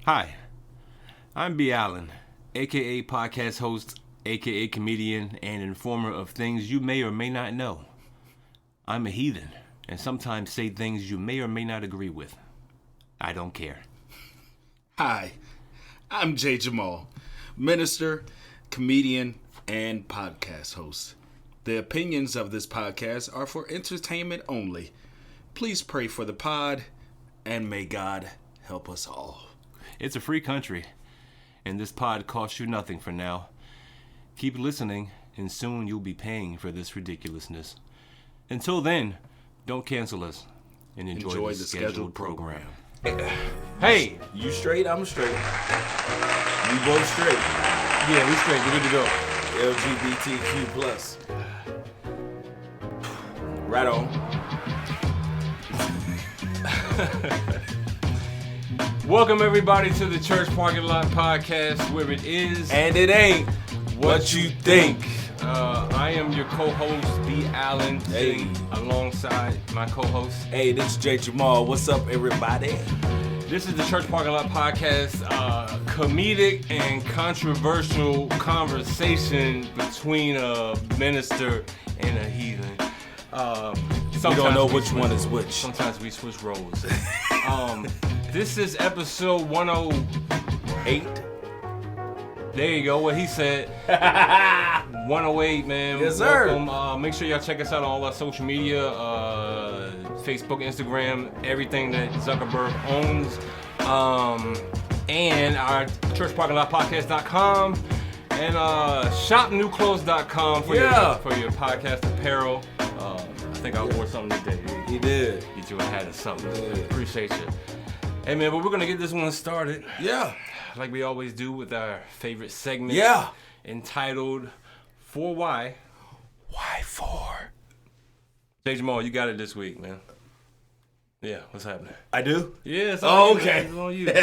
Hi, I'm B. Allen, aka podcast host, aka comedian, and informer of things you may or may not know. I'm a heathen, and sometimes say things you may or may not agree with. I don't care. Hi, I'm Jay Jamal, minister, comedian, and podcast host. The opinions of this podcast are for entertainment only. Please pray for the pod, and may God help us all. It's a free country, and this pod costs you nothing for now. Keep listening, and soon you'll be paying for this ridiculousness. Until then, don't cancel us, and enjoy the scheduled program. Hey! You straight, I'm straight. We both straight. Yeah, we straight. We're good to go. LGBTQ plus. Right on. Welcome everybody to the Church Parking Lot Podcast, where it is And it ain't what you think. I am your co-host, B. Allen, sitting alongside my co-host. Hey, this is Jay Jamal. What's up, everybody? This is the Church Parking Lot Podcast, comedic and controversial conversation between a minister and a heathen. We don't know which one is which. Sometimes we switch roles. This is episode 108. There you go, what he said. 108, man. Yes, sir. Welcome. Make sure y'all check us out on all our social media, Facebook, Instagram, everything that Zuckerberg owns. And our churchparkinglotpodcast.com and shopnewclothes.com for your podcast apparel. I think I wore something today. He did. Get you a hat or something. Appreciate you. Hey man, but we're gonna get this one started. Yeah. Like we always do with our favorite segment. Yeah. Entitled For Why. Why for? Jay Jamal, you got it this week, man. Yeah, what's happening? I do? Yeah, it's on you, okay. man. It's on you.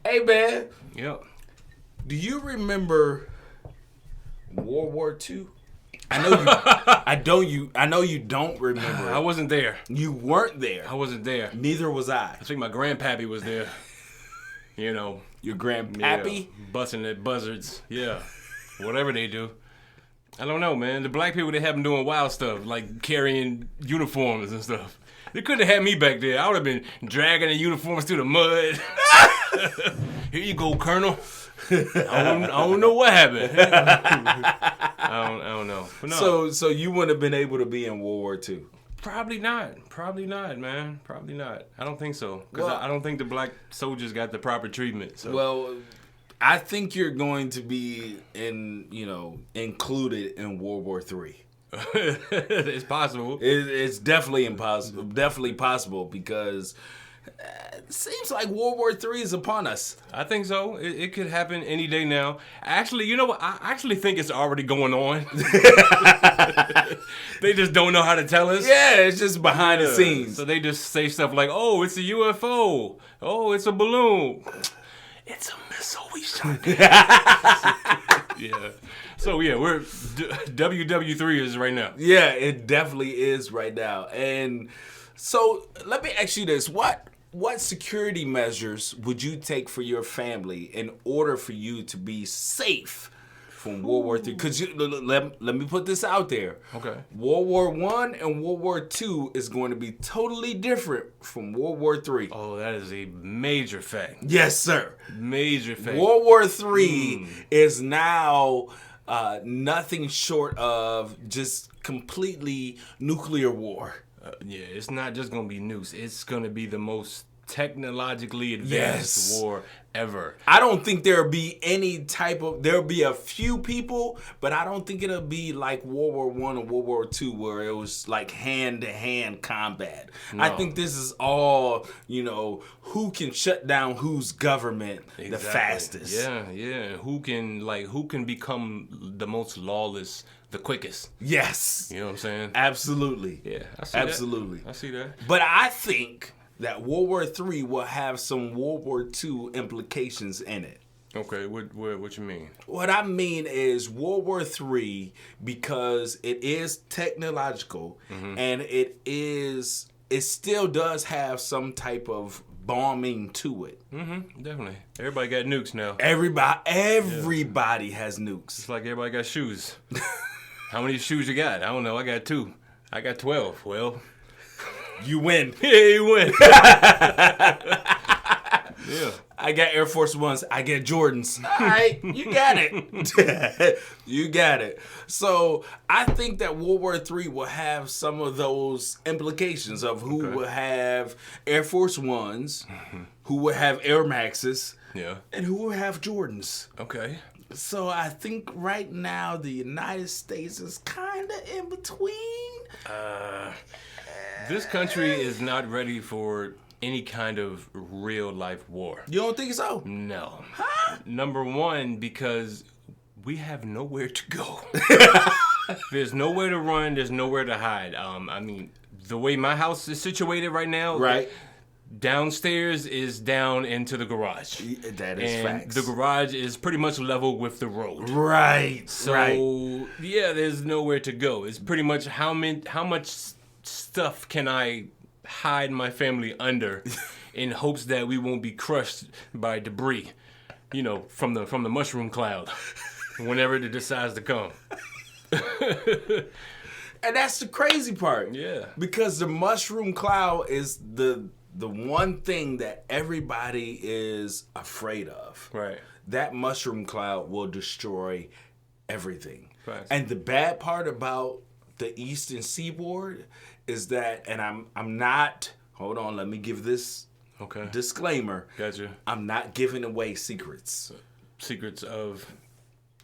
Hey man. Yep. Do you remember World War II? I know you don't remember. I wasn't there. You weren't there. I wasn't there. Neither was I. I think my grandpappy was there. You know. Your grandpappy? Yeah, busting at buzzards. Yeah. Whatever they do. I don't know, man. The black people, they have them doing wild stuff, like carrying uniforms and stuff. They couldn't have had me back there. I would have been dragging the uniforms through the mud. Here you go, Colonel. I don't know what happened. I don't know. But no. So you wouldn't have been able to be in World War II? Probably not, man. Probably not. I don't think so. Because I don't think the black soldiers got the proper treatment. So. Well, I think you're going to be included in World War III. It's possible. It's definitely impossible. Definitely possible because it seems like World War III is upon us. I think so. It could happen any day now. Actually, you know what? I actually think it's already going on. They just don't know how to tell us. Yeah, it's just behind the scenes. So they just say stuff like, "Oh, it's a UFO. Oh, it's a balloon. It's a missile we shot." Yeah. So yeah, we're WW3 is right now. Yeah, it definitely is right now. And so let me ask you this: What security measures would you take for your family in order for you to be safe from World War III? Because let me put this out there. Okay. World War I and World War II is going to be totally different from World War III. Oh, that is a major fact. Yes, sir. Major fact. World War III is now nothing short of just completely nuclear war. Yeah, it's not just going to be nukes. It's going to be the most technologically advanced war ever. I don't think there'll be there'll be a few people, but I don't think it'll be like World War I or World War II where it was like hand-to-hand combat. No. I think this is all, who can shut down whose government the fastest. Yeah. Who can become the most lawless the quickest. Yes. You know what I'm saying? Absolutely. Yeah, I see Absolutely. that. I see that. But I think that World War III will have some World War II implications in it. Okay, what you mean? What I mean is World War III, because it is technological and it is it still does have some type of bombing to it. Definitely. Everybody got nukes now. Everybody has nukes. It's like everybody got shoes. How many shoes you got? I don't know. I got 2. I got 12. Well, you win. Yeah, you win. Yeah. I got Air Force Ones. I get Jordans. All right, you got it. You got it. So I think that World War III will have some of those implications of who will have Air Force Ones, who will have Air Maxes, and who will have Jordans. Okay. So I think right now the United States is kind of in between. This country is not ready for any kind of real life war. You don't think so? No. Huh? Number one, because we have nowhere to go. There's nowhere to run. There's nowhere to hide. I mean, the way my house is situated right now, right? Downstairs is down into the garage. That is facts. The garage is pretty much level with the road. Right. So yeah, there's nowhere to go. It's pretty much how much stuff can I hide my family under in hopes that we won't be crushed by debris, from the mushroom cloud whenever it decides to come. And that's the crazy part. Yeah. Because the mushroom cloud is the one thing that everybody is afraid of. Right. That mushroom cloud will destroy everything. Right. And the bad part about the Eastern Seaboard is that, and I'm not, hold on, let me give this disclaimer. Gotcha. I'm not giving away secrets. Secrets of?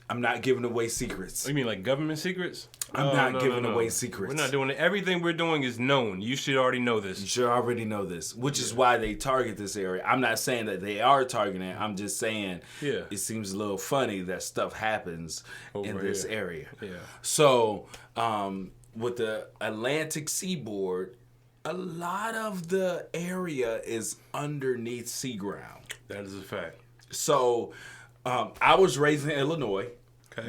I'm not giving away secrets. Oh, you mean like government secrets? I'm not giving away secrets. We're not doing it. Everything we're doing is known. You should already know this. You should already know this, which is why they target this area. I'm not saying that they are targeting it. I'm just saying it seems a little funny that stuff happens in this area. Yeah. So, with the Atlantic seaboard, a lot of the area is underneath sea ground. That is a fact. So, I was raised in Illinois,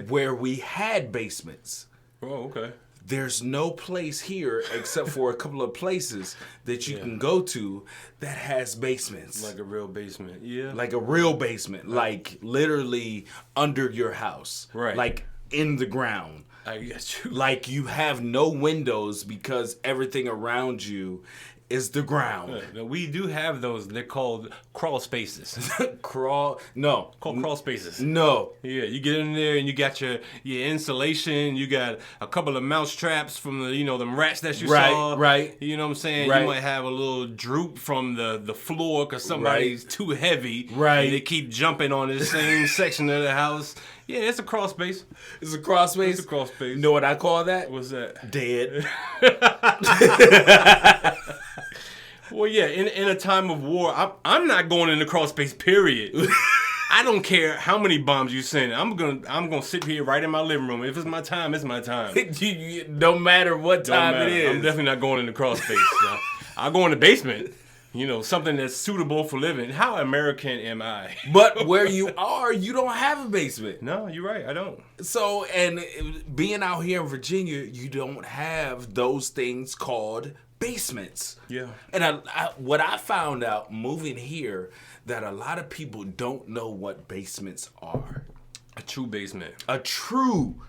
where we had basements. Oh, okay. There's no place here except for a couple of places that you can go to that has basements. Like a real basement, yeah. Like a real basement, like literally under your house. Right. Like in the ground. I get you. Like you have no windows because everything around you is the ground. Now, we do have those. They're called crawl spaces. No. Called crawl spaces. No. Yeah, you get in there and you got your insulation. You got a couple of mouse traps from the, them rats that you saw. Right. You know what I'm saying? Right. You might have a little droop from the floor because somebody's too heavy. Right. And they keep jumping on the same section of the house. Yeah, it's a crawl space. It's a crawl space? It's a crawl space. You know what I call that? What's that? Dead. Well, yeah, in a time of war, I'm not going in the crawl space, period. I don't care how many bombs you send. I'm gonna sit here right in my living room. If it's my time, it's my time. No matter what time it is. I'm definitely not going in the crawl space. I'll go in the basement. Something that's suitable for living. How American am I? But where you are, you don't have a basement. No, you're right. I don't. So, and being out here in Virginia, you don't have those things called basements. Yeah. And what I found out moving here, that a lot of people don't know what basements are. A true basement. A true,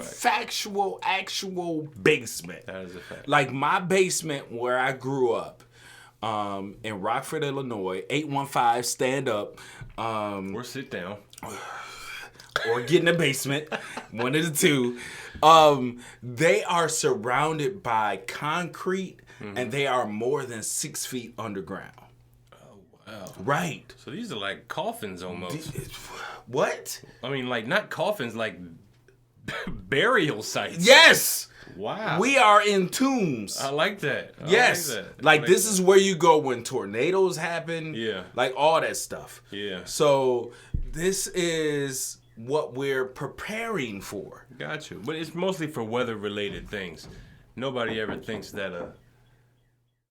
factual, actual basement. That is a fact. Like my basement where I grew up. In Rockford, Illinois, 815, stand up. Or sit down. Or get in the basement. One of the two. They are surrounded by concrete, and they are more than 6 feet underground. Oh, wow. Right. So these are like coffins almost. What? I mean, like, not coffins, like burial sites. Yes! Wow. We are in tombs. I like that. Yes. Like this is where you go when tornadoes happen. Yeah. Like all that stuff. Yeah. So this is what we're preparing for. Got you. But it's mostly for weather-related things. Nobody ever thinks that a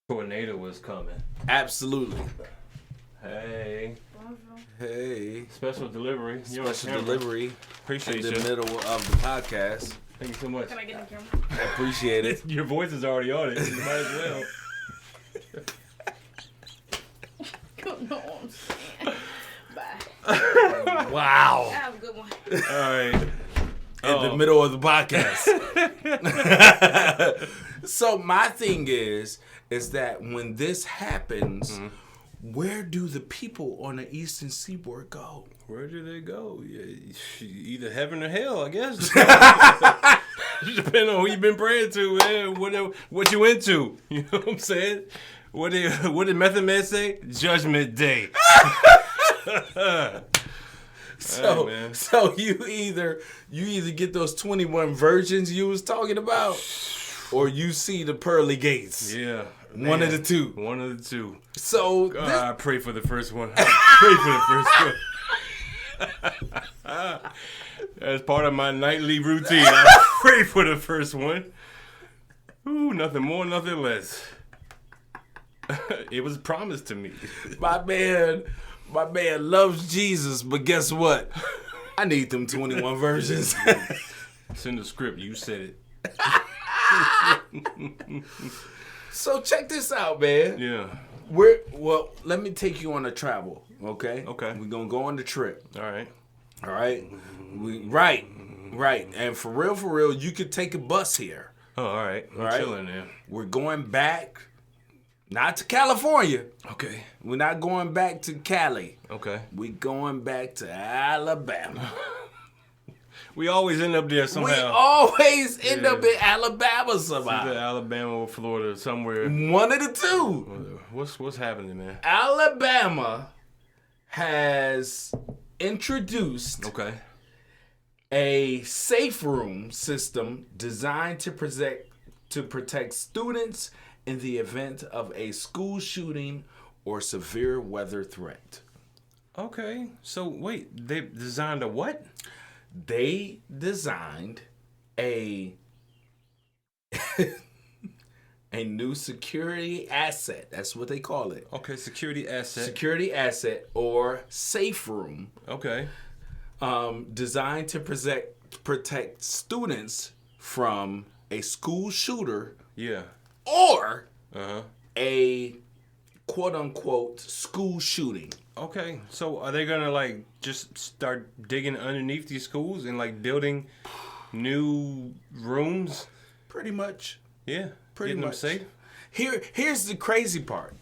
tornado was coming. Absolutely. Hey. Hey. Special delivery. Special delivery. Appreciate in you. the middle of the podcast. Thank you so much. Can I get in the camera? I appreciate it. Your voice is already on it. You might as well. Wow. Have a good one. All right. In the middle of the podcast. So my thing is that when this happens, where do the people on the Eastern Seaboard go? Where do they go? Yeah, either heaven or hell, I guess. Depending on who you've been praying to, man. What you into? You know what I'm saying? What did Method Man say? Judgment Day. So, Hey, man. so you either get those 21 virgins you was talking about, or you see the pearly gates. Yeah. One of man. the two. One of the two. So God, this- I pray for the first one. I pray for the first one. As part of my nightly routine, I pray for the first one. Ooh, nothing more, nothing less. It was promised to me. my man loves Jesus, but guess what? I need them 21 virgins. It's in the script. You said it. So check this out, man. Yeah. Let me take you on a travel, okay? Okay. We're gonna go on the trip. All right. All right. Right. And for real, you could take a bus here. Oh, all right. I'm right. chilling there. We're going back, not to California. Okay. We're not going back to Cali. Okay. We're going back to Alabama. We always end up there somehow. We always end up in Alabama somehow. Either Alabama or Florida, somewhere. One of the two. What's happening, man? Alabama has introduced Okay. a safe room system designed to protect students in the event of a school shooting or severe weather threat. Okay. So wait, they designed a what? They designed a new security asset. That's what they call it. Okay, security asset. Security asset or safe room. Okay. Designed to protect students from a school shooter Yeah. or Uh-huh. a quote-unquote school shooting. Okay. So are they gonna like just start digging underneath these schools and like building new rooms? Pretty much. Yeah. Pretty Getting much. them safe? Here's the crazy part.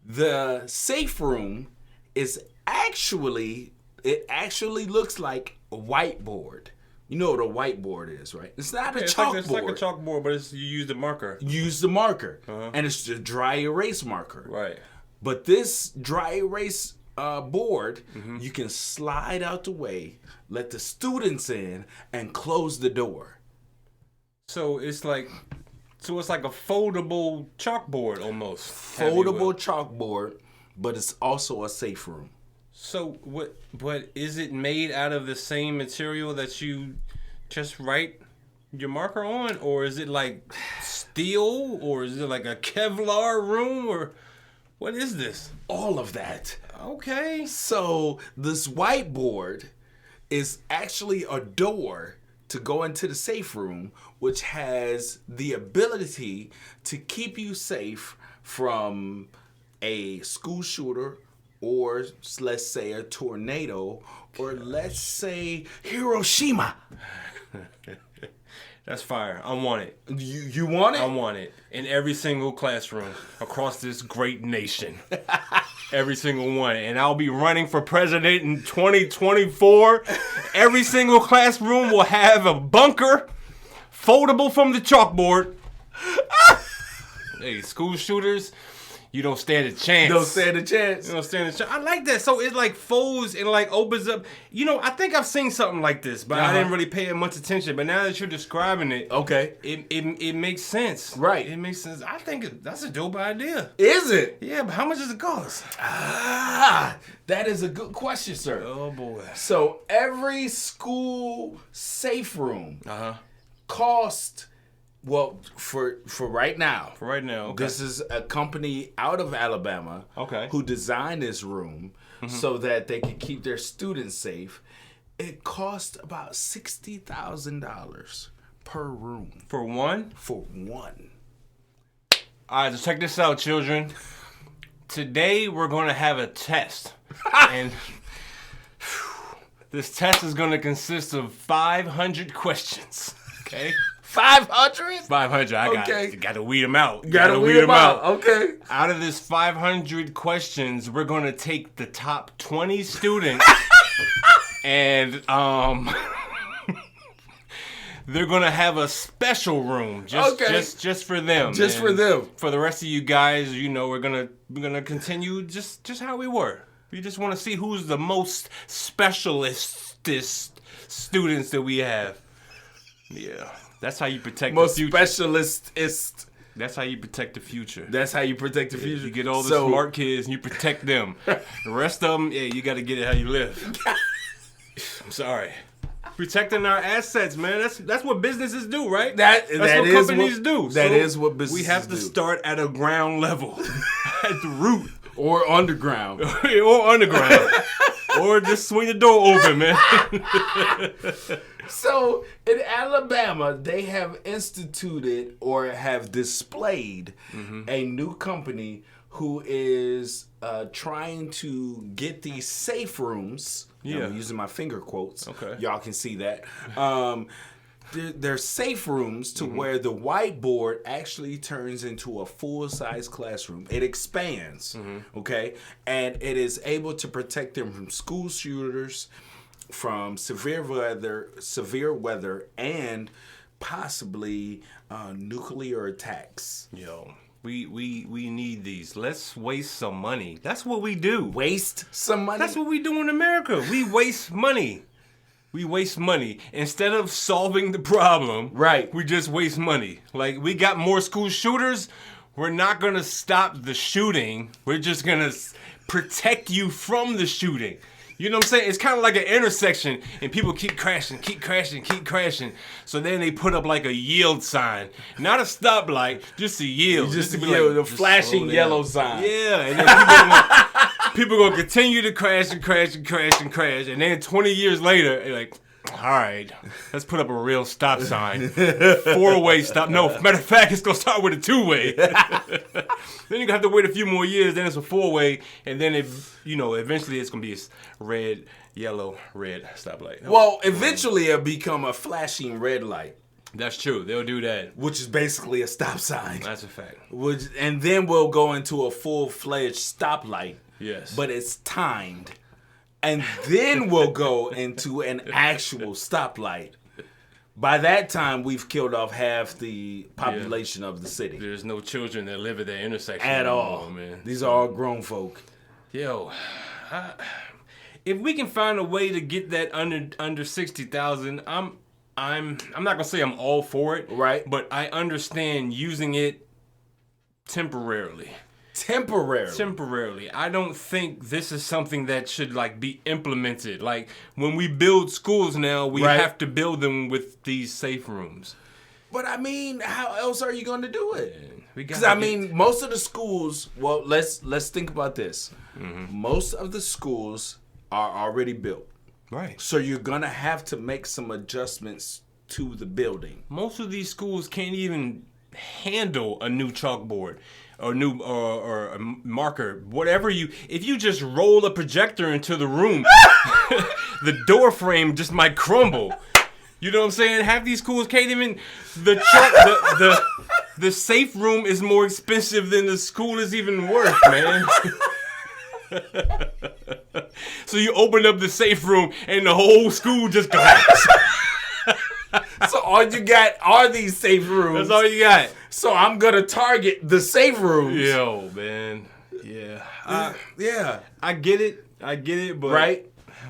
The safe room is actually looks like a whiteboard. You know what a whiteboard is, right? It's not a chalkboard. It's like a chalkboard, but you use the marker. Use the marker, Uh-huh. and it's the dry erase marker. Right. But this dry erase board, Mm-hmm. you can slide out the way, let the students in, and close the door. So it's like a foldable chalkboard almost. Foldable chalkboard, but it's also a safe room. So what? But is it made out of the same material that you just write your marker on, or is it like steel, or is it like a Kevlar room, or what is this? All of that. Okay. So this whiteboard is actually a door to go into the safe room, which has the ability to keep you safe from a school shooter, or let's say a tornado, or let's say Hiroshima. That's fire. I want it. You want it? I want it in every single classroom across this great nation. Every single one. And I'll be running for president in 2024. Every single classroom will have a bunker foldable from the chalkboard. Hey, school shooters, you don't stand a chance. Don't stand a chance. You don't stand a chance. I like that. So it like folds and like opens up. You know, I think I've seen something like this, but I didn't really pay it much attention. But now that you're describing it, Okay. it makes sense. Right. It makes sense. I think that's a dope idea. Is it? Yeah, but how much does it cost? That is a good question, sir. Oh boy. So every school safe room cost, well, for right now. For right now, okay. This is a company out of Alabama who designed this room so that they could keep their students safe. It cost about $60,000 per room. For one? For one. All right, so check this out, children. Today we're going to have a test. And This test is going to consist of 500 questions. Okay? 500? 500. I got to weed them out. Gotta weed them out. Okay. Out of this 500 questions, we're going to take the top 20 students and they're going to have a special room just for them. Just for them. For the rest of you guys, we're going to continue just how we were. We just want to see who's the most specialistest students that we have. Yeah. That's how you protect the future. Most specialistist. That's how you protect the future. That's how you protect the future. You get all the smart kids and you protect them. The rest of them, you got to get it how you live. I'm sorry. Protecting our assets, man. That's what businesses do, right? That's what companies do. That is what businesses do. We have to start at a ground level, at the root. Or underground. Or underground. Or just swing the door open, man. So, in Alabama, they have instituted or have displayed a new company who is trying to get these safe rooms. I'm using my finger quotes. Okay. Y'all can see that. They're safe rooms to where the whiteboard actually turns into a full-size classroom. It expands, okay? And it is able to protect them from school shooters, from severe weather, and possibly nuclear attacks. Yo, we need these. Let's waste some money. That's what we do. Waste some money? That's what we do in America. We waste money. We waste money. Instead of solving the problem, right, we just waste money. Like, we got more school shooters. We're not going to stop the shooting. We're just going to protect you from the shooting. You know what I'm saying? It's kind of like an intersection, and people keep crashing. So then they put up like a yield sign. Not a stoplight, just a yield. Just a yield, like, the flashing yellow sign. Yeah, and then people going to continue to crash. And then 20 years later, they're like, all right, let's put up a real stop sign. 4-way stop. No, matter of fact, it's going to start with a 2-way. Then you have to wait a few more years, then it's a 4-way, and then eventually it's going to be a red, yellow, red stoplight. Well, eventually it'll become a flashing red light. That's true. They'll do that. Which is basically a stop sign. That's a fact. And then we'll go into a full-fledged stoplight. Yes. But it's timed. And then we'll go into an actual stoplight. By that time, we've killed off half the population of the city. There's no children that live at that intersection at all, anymore, man. These are all grown folk. Yo, if we can find a way to get that under 60,000, I'm not gonna say I'm all for it, right? But I understand using it temporarily. Temporarily. I don't think this is something that should be implemented. Like, when we build schools now, we have to build them with these safe rooms. But I mean, how else are you going to do it? Because most of the schools. Well, let's think about this. Most of the schools are already built. Right. So you're gonna have to make some adjustments to the building. Most of these schools can't even handle a new chalkboard. Or new or a marker, whatever if you just roll a projector into the room, the door frame just might crumble. You know what I'm saying? Half these schools can't even the safe room is more expensive than the school is even worth, man. So you open up the safe room and the whole school just collapses. So all you got are these safe rooms. That's all you got. So I'm gonna target the safe rooms. Yo, man. Yeah. Yeah. I get it, but right.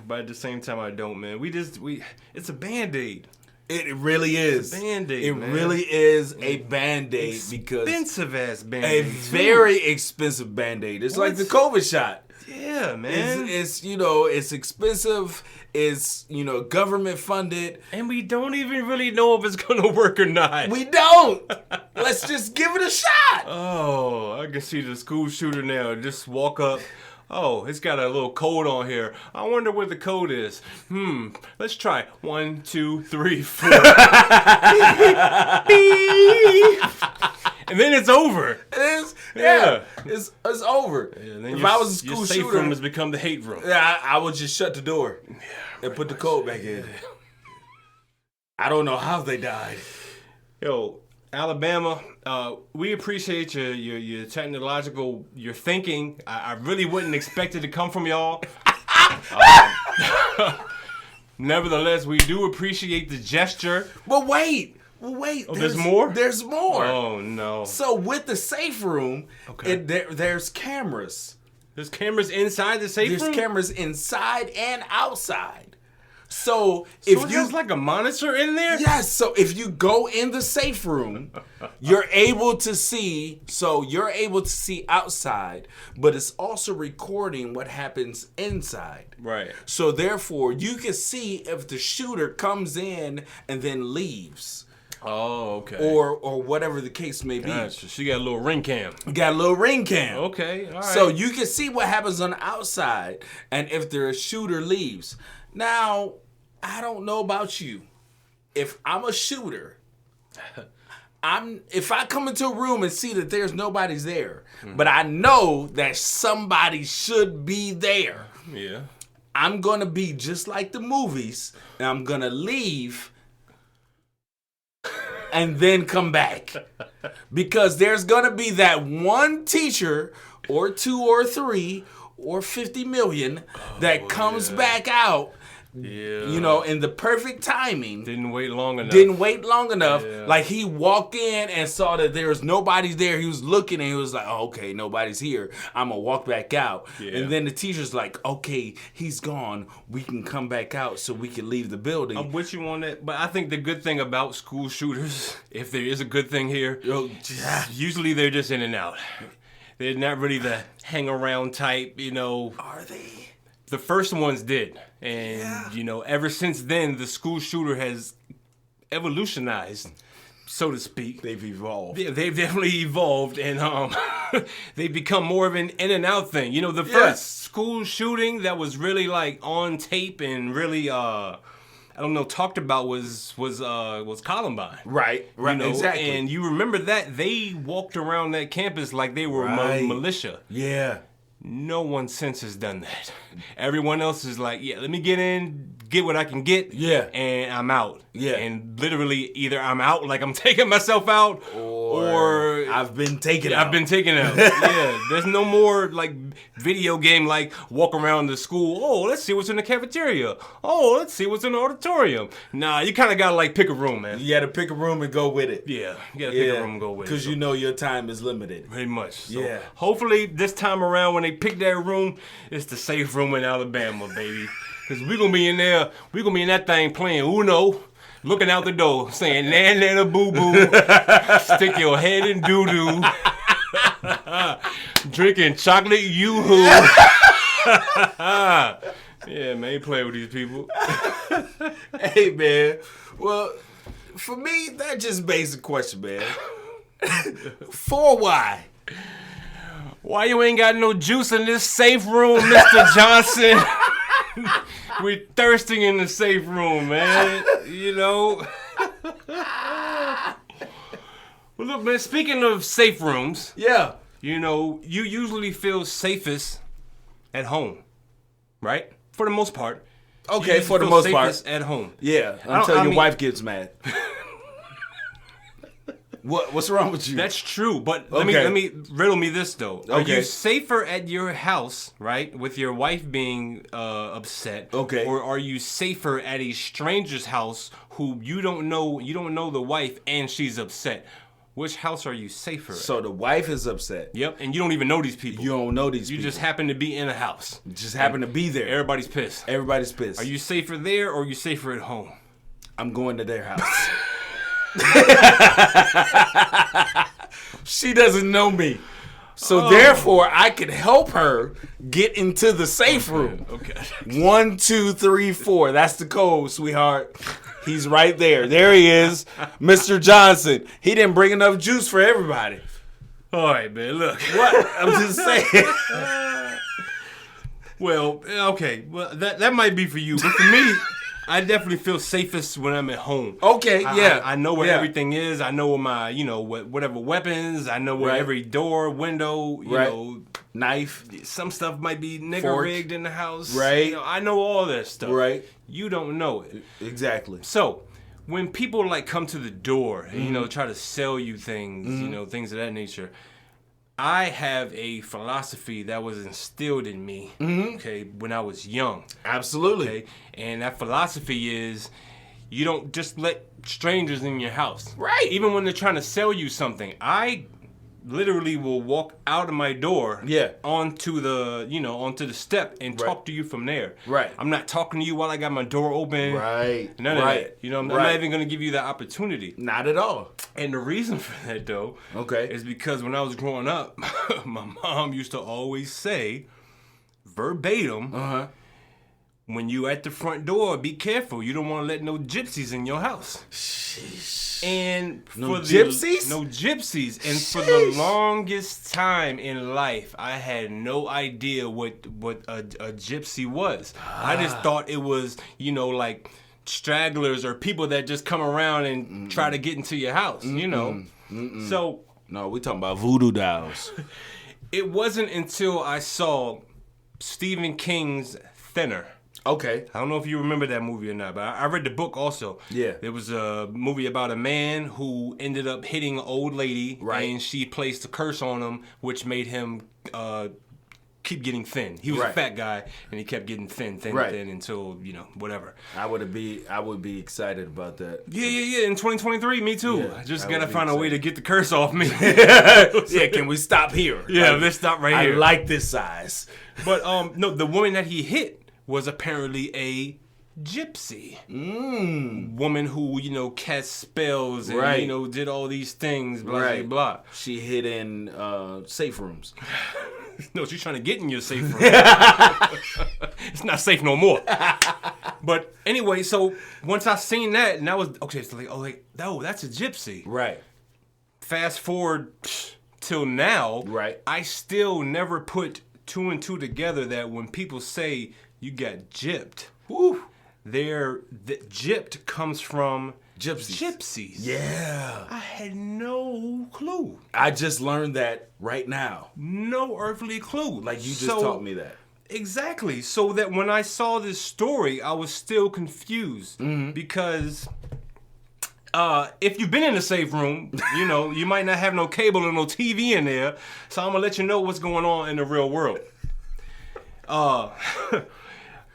But at the same time, I don't, man. It's a Band-Aid. It really is. It's a Band-Aid, It really is a Band-Aid because expensive-ass Band-Aid. A very expensive Band-Aid. It's like the COVID shot. Yeah, man. It's expensive. It's, government funded. And we don't even really know if it's going to work or not. We don't. Let's just give it a shot. Oh, I can see the school shooter now. Just walk up. Oh, it's got a little code on here. I wonder what the code is. Let's try. 1, 2, 3, 4. And then it's over. It's over. Yeah, if I was a school your safe shooter, room has become the hate room. I would just shut the door and put the code back in. I don't know how they died. Yo, Alabama, we appreciate your technological, your thinking. I really wouldn't expect it to come from y'all. Nevertheless, we do appreciate the gesture. But wait. Oh, there's more? There's more. Oh, no. So with the safe room, there's cameras. There's cameras inside the safe room? There's cameras inside and outside. So if there's like a monitor in there? Yes. So if you go in the safe room, you're able to see. So you're able to see outside, but it's also recording what happens inside. Right. So therefore, you can see if the shooter comes in and then leaves. Oh, okay. Or whatever the case may be. Gotcha. She got a little ring cam. Got a little ring cam. Okay, all right. So you can see what happens on the outside and if the shooter leaves. Now, I don't know about you. If I'm a shooter, if I come into a room and see that there's nobody's there, but I know that somebody should be there. Yeah. I'm going to be just like the movies, and I'm going to leave and then come back. Because there's going to be that one teacher or 2 or 3 or 50 million that comes back out. Yeah. You know, in the perfect timing. Didn't wait long enough. Yeah. Like he walked in and saw that there was nobody there. He was looking and he was like, oh, okay, nobody's here. I'm going to walk back out. Yeah. And then the teacher's like, okay, he's gone. We can come back out so we can leave the building. I'm with you on that. But I think the good thing about school shooters, if there is a good thing here, usually they're just in and out. They're not really the hang around type, you know. Are they? The first ones did. And, you know, ever since then, the school shooter has evolutionized, so to speak. They've evolved. Yeah, they've definitely evolved, and they've become more of an in and out thing. You know, the first school shooting that was really like on tape and really, I don't know, talked about was Columbine. Right, you know, exactly. And you remember that they walked around that campus like they were militia. Yeah. No one since has done that. Everyone else is like, yeah, let me get in, get what I can get, and I'm out. Yeah. And literally either I'm out, like I'm taking myself out, or I've been taken out. I've been taken out. Yeah. There's no more like video game like walk around the school. Oh, let's see what's in the cafeteria. Oh, let's see what's in the auditorium. Nah, you kind of got to like pick a room, man. You got to pick a room and go with it. Yeah. You got to pick a room and go with it. Because you know your time is limited. Pretty much. So hopefully this time around when they pick that room, it's the safe room in Alabama, baby. Because we're going to be in there, we're going to be in that thing playing Uno, looking out the door, saying, nan, nana, boo, boo, stick your head in doo-doo, drinking chocolate yoo-hoo. Yeah, man, you play with these people. Hey, man. Well, for me, that's just basic question, man. For why? Why you ain't got no juice in this safe room, Mr. Johnson? We're thirsting in the safe room, man. You know. Well, look, man, speaking of safe rooms. Yeah. You know, you usually feel safest at home, right? For the most part. Okay, for the most part. At home. Yeah, until your wife gets mad. What's wrong with you? That's true, but let me riddle me this though. Are you safer at your house, right, with your wife being upset? Okay. Or are you safer at a stranger's house who you don't know the wife and she's upset? Which house are you safer at? So the wife is upset. Yep, and you don't even know these people. You don't know these people. You just happen to be in a house. You just happen to be there. Everybody's pissed. Everybody's pissed. Are you safer there or are you safer at home? I'm going to their house. She doesn't know me. So therefore, I can help her get into the safe room. Okay. 1, 2, 3, 4. That's the code, sweetheart. He's right there. There he is, Mr. Johnson. He didn't bring enough juice for everybody. All right, man, look. What? I'm just saying. Well, okay. Well, that might be for you. But for me, I definitely feel safest when I'm at home. Okay, yeah. I know where everything is. I know where my, whatever weapons. I know where every door, window, you know, knife. Some stuff might be nigger rigged in the house. Right. I know all that stuff. Right. You don't know it. Exactly. So when people like come to the door and try to sell you things, things of that nature, I have a philosophy that was instilled in me, okay, when I was young. Absolutely. Okay? And that philosophy is you don't just let strangers in your house. Right. Even when they're trying to sell you something. I literally will walk out of my door onto the step and talk to you from there. Right. I'm not talking to you while I got my door open. Right. None of that. I'm not even going to give you that opportunity. Not at all. And the reason for that, though, is because when I was growing up, my mom used to always say, verbatim, when you at the front door, be careful. You don't want to let no gypsies in your house. Sheesh. And no gypsies? No gypsies. And for the longest time in life, I had no idea what a gypsy was. I just thought it was, like stragglers or people that just come around and try to get into your house, So no, we talking about voodoo dolls. It wasn't until I saw Stephen King's Thinner. Okay. I don't know if you remember that movie or not, but I read the book also. Yeah. There was a movie about a man who ended up hitting an old lady, and she placed a curse on him, which made him keep getting thin. He was a fat guy, and he kept getting thin until, whatever. I would be excited about that. Yeah. In 2023, me too. Yeah, I just gotta find a way to get the curse off me. Can we stop here? Yeah, let's stop right here. I like this size. But no, the woman that he hit was apparently a gypsy. Woman who, cast spells and, did all these things, blah, blah. She hid in safe rooms. No, she's trying to get in your safe room. It's not safe no more. But anyway, so once I seen that, and I was, okay, so that's a gypsy. Right. Fast forward till now, I still never put two and two together that when people say you got gypped, the gypped comes from gypsies. Yeah. I had no clue. I just learned that right now. No earthly clue. Like you just taught me that. Exactly. So that when I saw this story, I was still confused because if you've been in the safe room, you might not have no cable or no TV in there. So I'm going to let you know what's going on in the real world.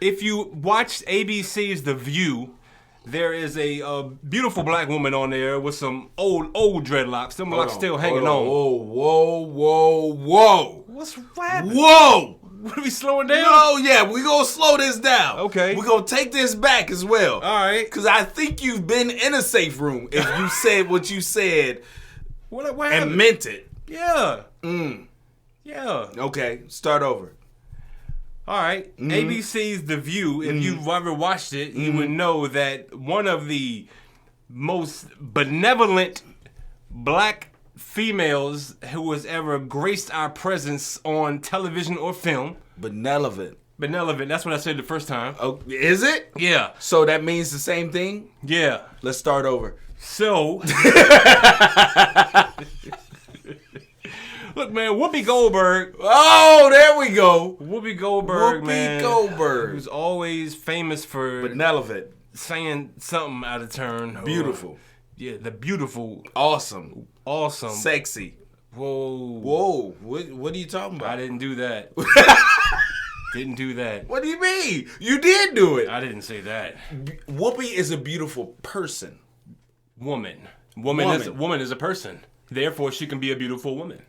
If you watch ABC's The View, there is a beautiful black woman on there with some old dreadlocks. Them locks still hanging on. Whoa. What's happening? Whoa. What, are we slowing down? No, yeah, we gonna slow this down. Okay. We gonna take this back as well. All right. Because I think you've been in a safe room if you said what you said what and meant it. Yeah. Yeah. Okay, start over. All right. ABC's The View, if you've ever watched it, you would know that one of the most benevolent black females who has ever graced our presence on television or film. Benevolent. That's what I said the first time. Oh, is it? Yeah. So that means the same thing? Yeah. Let's start over. So... Look, man, Whoopi Goldberg. Oh, there we go. Whoopi Goldberg, man. Whoopi Goldberg. Who's always famous for... benevolent. Saying something out of turn. Beautiful. The beautiful. Awesome. Sexy. Whoa. What are you talking about? I didn't do that. Didn't do that. What do you mean? You did do it. I didn't say that. Whoopi is a beautiful person. Woman is a person. Therefore, she can be a beautiful woman.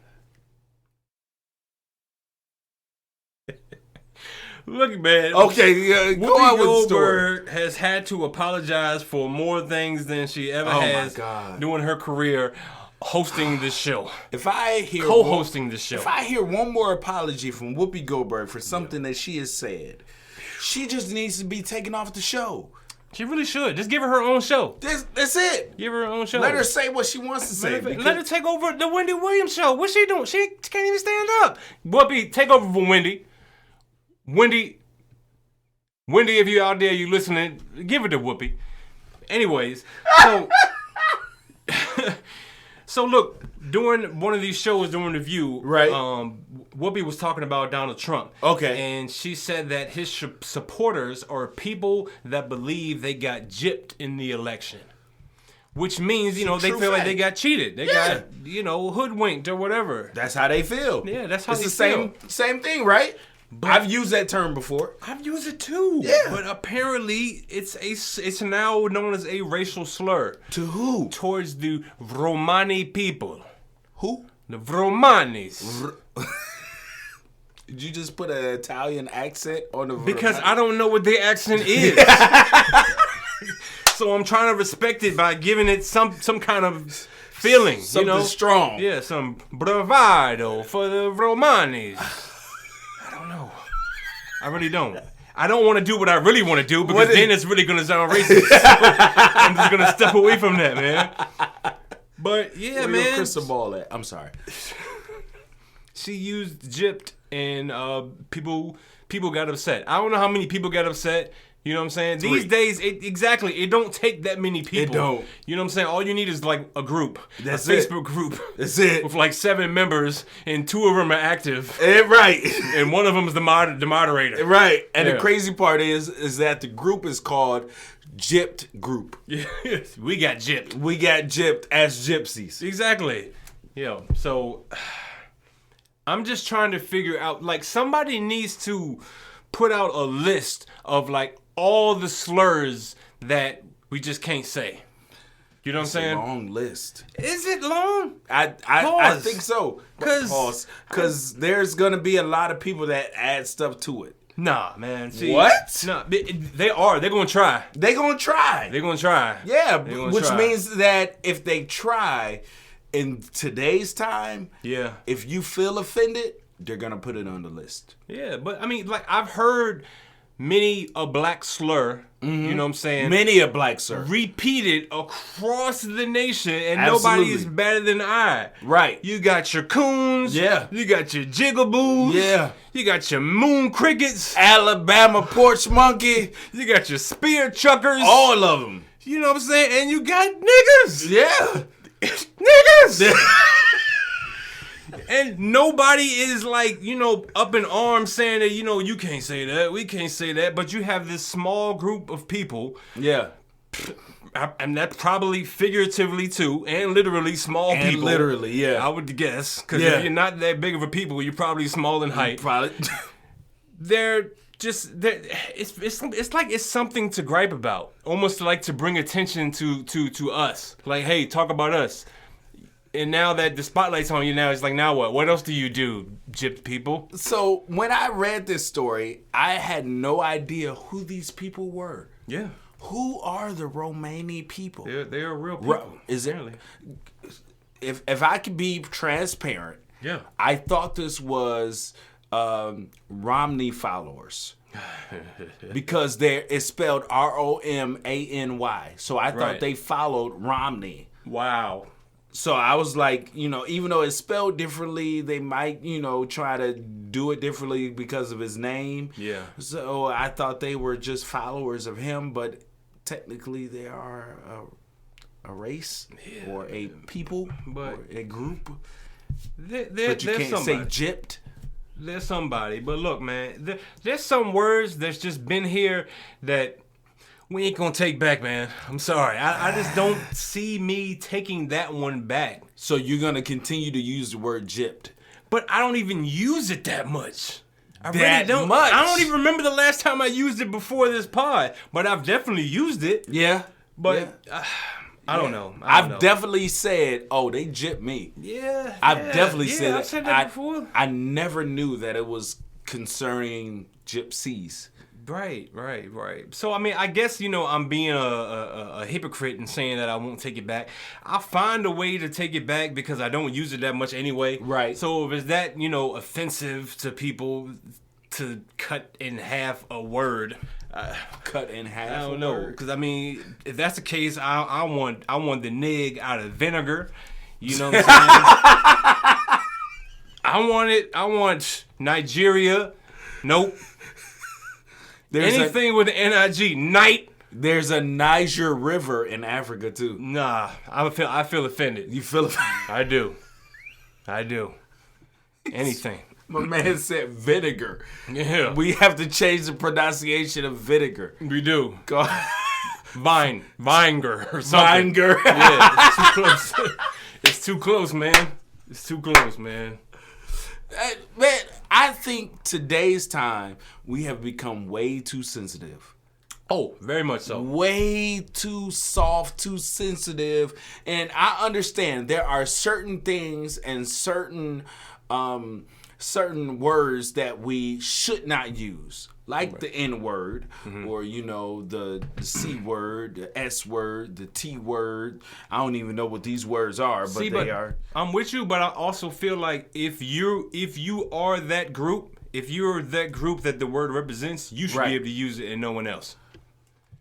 Look, man. Okay, go on with the story. Goldberg has had to apologize for more things than she ever has during her career hosting this show. If I hear co-hosting this show. If I hear one more apology from Whoopi Goldberg for something that she has said, she just needs to be taken off the show. She really should. Just give her her own show. That's it. Give her her own show. Let her say what she wants to say. Let her take over the Wendy Williams show. What's she doing? She can't even stand up. Whoopi, take over for Wendy. Wendy Wendy, if you out there, you listening, give it to Whoopi. Anyways, so look, during one of these shows during the View, right? Whoopi was talking about Donald Trump. Okay. And she said that his supporters are people that believe they got gypped in the election. Which means, they feel like they got cheated. They got, hoodwinked or whatever. That's how they feel. Yeah, that's how they feel. It's the same thing, right? But I've used that term before. I've used it too. Yeah. But apparently, it's now known as a racial slur. To who? Towards the Romani people. Who? The Romanis. Did you just put an Italian accent on the Because I don't know what their accent is. So I'm trying to respect it by giving it some kind of feeling. Something strong. Yeah, some bravado for the Romanis. I don't know. I really don't. I don't want to do what I really want to do because then it's really going to sound racist. So I'm just going to step away from that, man. But yeah, where man. Your crystal ball at? I'm sorry. She used gypped and people got upset. I don't know how many people got upset. You know what I'm saying? 3. These days, it don't take that many people. It don't. You know what I'm saying? All you need is like a group. That's a it. Facebook group. That's it. With like 7 members, and 2 of them are active. Right. And one of them is the moderator. Right. And the crazy part is that the group is called Gypped Group. Yes. We got gypped. We got gypped as gypsies. Exactly. So I'm just trying to figure out, like, somebody needs to put out a list of like all the slurs that we just can't say. You know what I'm saying? A long list. Is it long? I think so. Because there's gonna be a lot of people that add stuff to it. Nah, man. See, what? Nah, they are. They're gonna try. They're gonna try. They're gonna try. Yeah, which means that if they try in today's time, if you feel offended, they're gonna put it on the list. Yeah, but I mean, like, I've heard many a black slur, you know what I'm saying? Many a black slur. Repeated across the nation, and nobody is better than I. Right. You got your coons. Yeah. You got your jigaboos. Yeah. You got your moon crickets. Alabama porch monkey. You got your spear chuckers. All of them. You know what I'm saying? And you got niggas. Yeah. Niggas. And nobody is like, up in arms saying that, you can't say that, we can't say that. But you have this small group of people. Yeah. And that's probably figuratively too, and literally small people. And literally, yeah. I would guess. Because if you're not that big of a people, you're probably small in height. Probably. It's like it's something to gripe about. Almost like to bring attention to us. Like, hey, talk about us. And now that the spotlight's on you now, it's like, now what? What else do you do, gypped people? So when I read this story, I had no idea who these people were. Yeah. Who are the Romani people? They're real people. Is it? If I could be transparent, I thought this was Romney followers. Because it's spelled Romany. So I thought they followed Romney. Wow. So I was like, even though it's spelled differently, they might, try to do it differently because of his name. Yeah. So I thought they were just followers of him, but technically they are a race or a people or a group. But you can't say gypped. There's somebody. But look, man, there's some words that's just been here that we ain't gonna take back, man. I'm sorry. I just don't see me taking that one back. So you're gonna continue to use the word gypped. But I don't even use it that much. I really don't. Much? I don't even remember the last time I used it before this pod. But I've definitely used it. Yeah. But I don't know. I've definitely said, "Oh, they gypped me." Yeah. I've definitely said I've said that before. I never knew that it was concerning gypsies. Right. So, I mean, I guess, I'm being a hypocrite in saying that I won't take it back. I'll find a way to take it back because I don't use it that much anyway. Right. So if it's that, offensive to people to cut in half a word. Cut in half I don't know. Because, I mean, if that's the case, I want the nig out of vinegar. You know what I'm saying? I want Nigeria. Nope. Anything with the N-I-G, night. There's a Niger River in Africa too. Nah, I feel offended. You feel offended? I do. Anything. My man said vinegar. Yeah. We have to change the pronunciation of vinegar. We do. Go. Vinegar or something. Vinegar. Yeah, it's too close. It's too close, man. It's too close, man. Man, I think today's time we have become way too sensitive. Oh, very much so. Way too soft, too sensitive. And I understand there are certain things and certain words that we should not use. Like the N word, or the C word, the S word, the T word. I don't even know what these words are, but they are. I'm with you, but I also feel like if you are that group, if you're that group that the word represents, you should be able to use it and no one else.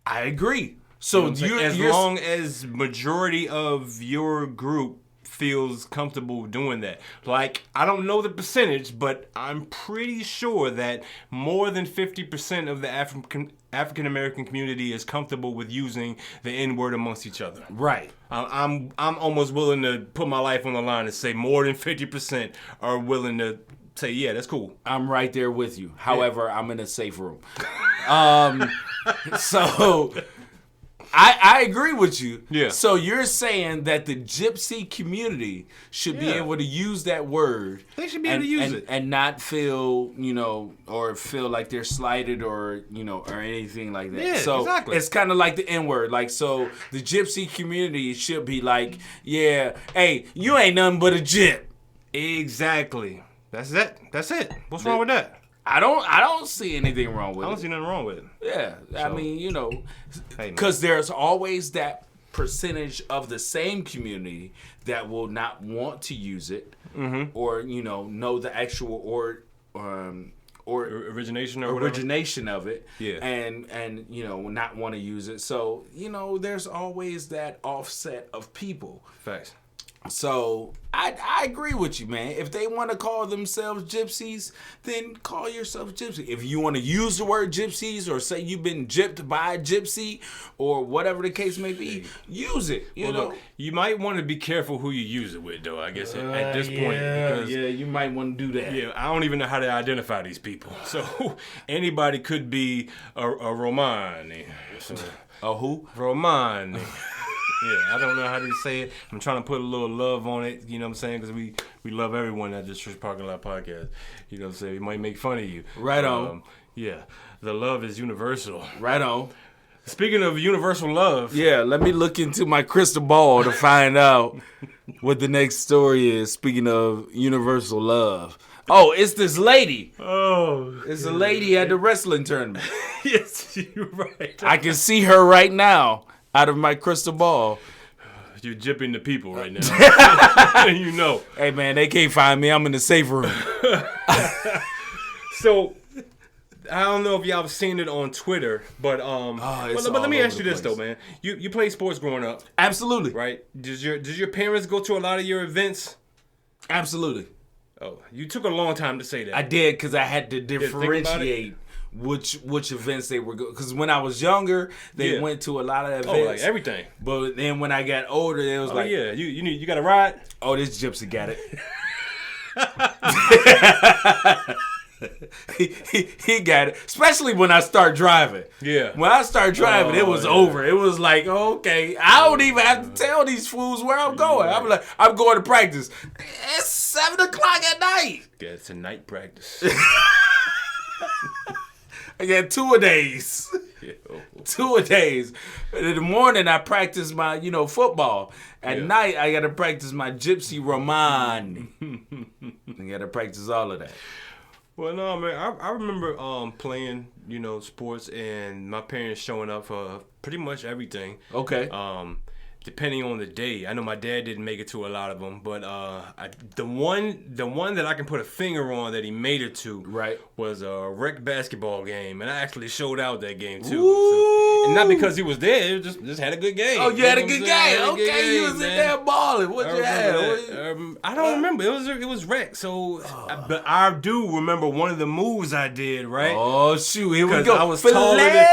I agree. So as long as majority of your group feels comfortable doing that. Like, I don't know the percentage, but I'm pretty sure that more than 50% of the African American community is comfortable with using the N-word amongst each other. Right. I'm almost willing to put my life on the line and say more than 50% are willing to say, yeah, that's cool. I'm right there with you. However, I'm in a safe room. So I agree with you. Yeah. So you're saying that the gypsy community should be able to use that word. They should be able to use it. And not feel, or feel like they're slighted or anything like that. Yeah, so exactly. It's kind of like the N-word. Like, so the gypsy community should be like, yeah, hey, you ain't nothing but a gyp. Exactly. That's it. What's wrong with that? I don't see anything wrong with it. I don't see nothing wrong with it. Yeah, so, I mean, because there's always that percentage of the same community that will not want to use it, or know the actual or origination of it, and not want to use it. So there's always that offset of people. Facts. So I agree with you, man. If they want to call themselves gypsies, then call yourself gypsy. If you want to use the word gypsies or say you've been gypped by a gypsy or whatever the case may be, use it. Look, you might want to be careful who you use it with, though, I guess, at this point. Because, you might want to do that. Yeah, I don't even know how to identify these people. So anybody could be a Romani. So, a who? Romani. Yeah, I don't know how to say it. I'm trying to put a little love on it, you know what I'm saying? Because we love everyone at this Church Parking Lot podcast. You know what I'm saying? We might make fun of you. Right on. Yeah, the love is universal. Right on. Speaking of universal love. Yeah, let me look into my crystal ball to find out what the next story is. Speaking of universal love. Oh, it's this lady. Oh. It's a lady at the wrestling tournament. Yes, you're right. I can see her right now. Out of my crystal ball. You're gypping the people right now. Hey, man, they can't find me. I'm in the safe room. So, I don't know if y'all have seen it on Twitter, but but let me ask you this, though, man. You played sports growing up. Absolutely. Right? Did your parents go to a lot of your events? Absolutely. Oh, you took a long time to say that. I did, because I had to differentiate which events they were going. Because when I was younger, they went to a lot of events. Oh, like everything. But then when I got older, it was like, yeah, you got a ride? Oh, this gypsy got it. he got it. Especially when I start driving. Yeah. When I start driving, it was over. It was like, okay, I don't even have to tell these fools where I'm going. I'm like, I'm going to practice. It's 7 o'clock at night. Yeah, it's a night practice. I got 2 a days. 2 a days. In the morning, I practice my, football. At night, I got to practice my gypsy Romani. I got to practice all of that. Well, no, man. I remember playing, sports and my parents showing up for pretty much everything. Okay. Depending on the day. I know my dad didn't make it to a lot of them, but the one that I can put a finger on that he made it to was a rec basketball game, and I actually showed out that game too. And not because he was there, it just had a good game. Oh, you had a good game. Okay, Okay, you was in there balling. What you had? I don't remember. It was rec. So, but I do remember one of the moves I did, right? Oh shoot, here we go. I was taller than.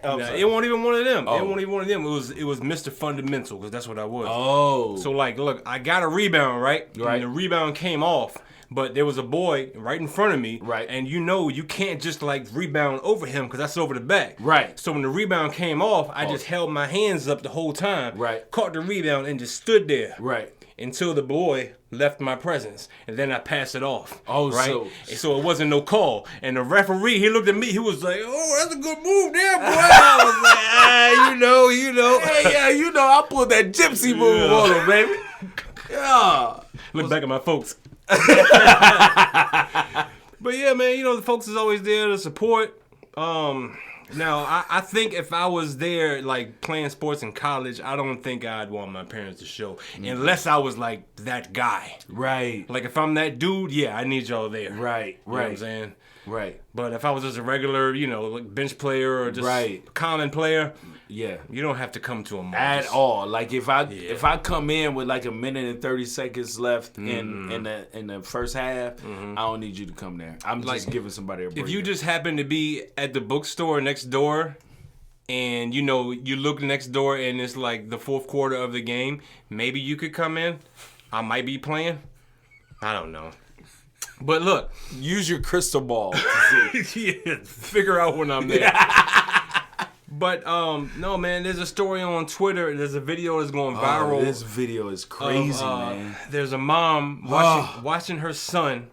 Oh, It wasn't even one of them. It wasn't even one of them. It was Mr. Fundamental, because that's what I was. Oh. So like, look, I got a rebound, right? Right. And the rebound came off. But there was a boy right in front of me, right? And you can't just like rebound over him because that's over the back, right? So when the rebound came off, I just held my hands up the whole time, right? Caught the rebound and just stood there, right? Until the boy left my presence, and then I passed it off. Oh, right? So it wasn't no call. And the referee, he looked at me, he was like, "Oh, that's a good move there, boy." I was like, you know. Hey, yeah, I pulled that gypsy move on him, baby. Yeah. Look back at my folks. But yeah, man, the folks is always there to support. Now, I think if I was there, like, playing sports in college, I don't think I'd want my parents to show. Unless I was, like, that guy. Right. Like, if I'm that dude, yeah, I need y'all there. Right, You know what I'm saying? Right. But if I was just a regular, like bench player or just common player, yeah, you don't have to come to a match. At all. Like, if I come in with, like, 1:30 seconds left in the first half, I don't need you to come there. I'm just giving somebody a break. If you just happen to be at the bookstore next door, and you look next door and it's like the fourth quarter of the game, maybe you could come in. I might be playing. I don't know. But look, use your crystal ball to see. Yeah, figure out when I'm there. But no, man, there's a story on Twitter. There's a video that's going viral. This video is crazy, man. There's a mom watching her son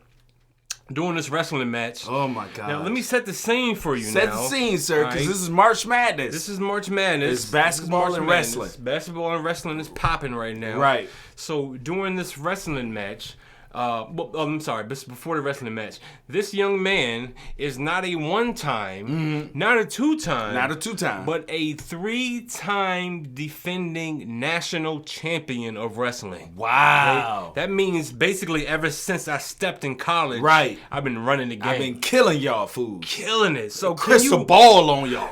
doing this wrestling match. Oh my God! Now let me set the scene for you. Set the scene, sir, because this is March Madness. This is March Madness. It's basketball and wrestling. Basketball and wrestling is popping right now. Right. So during this wrestling match. I'm sorry, but before the wrestling match, this young man is not a one-time, not a two-time, but a 3-time defending national champion of wrestling. Wow. Right? That means basically ever since I stepped in college, I've been running the game. I've been killing y'all fools. Killing it. So crystal ball on y'all.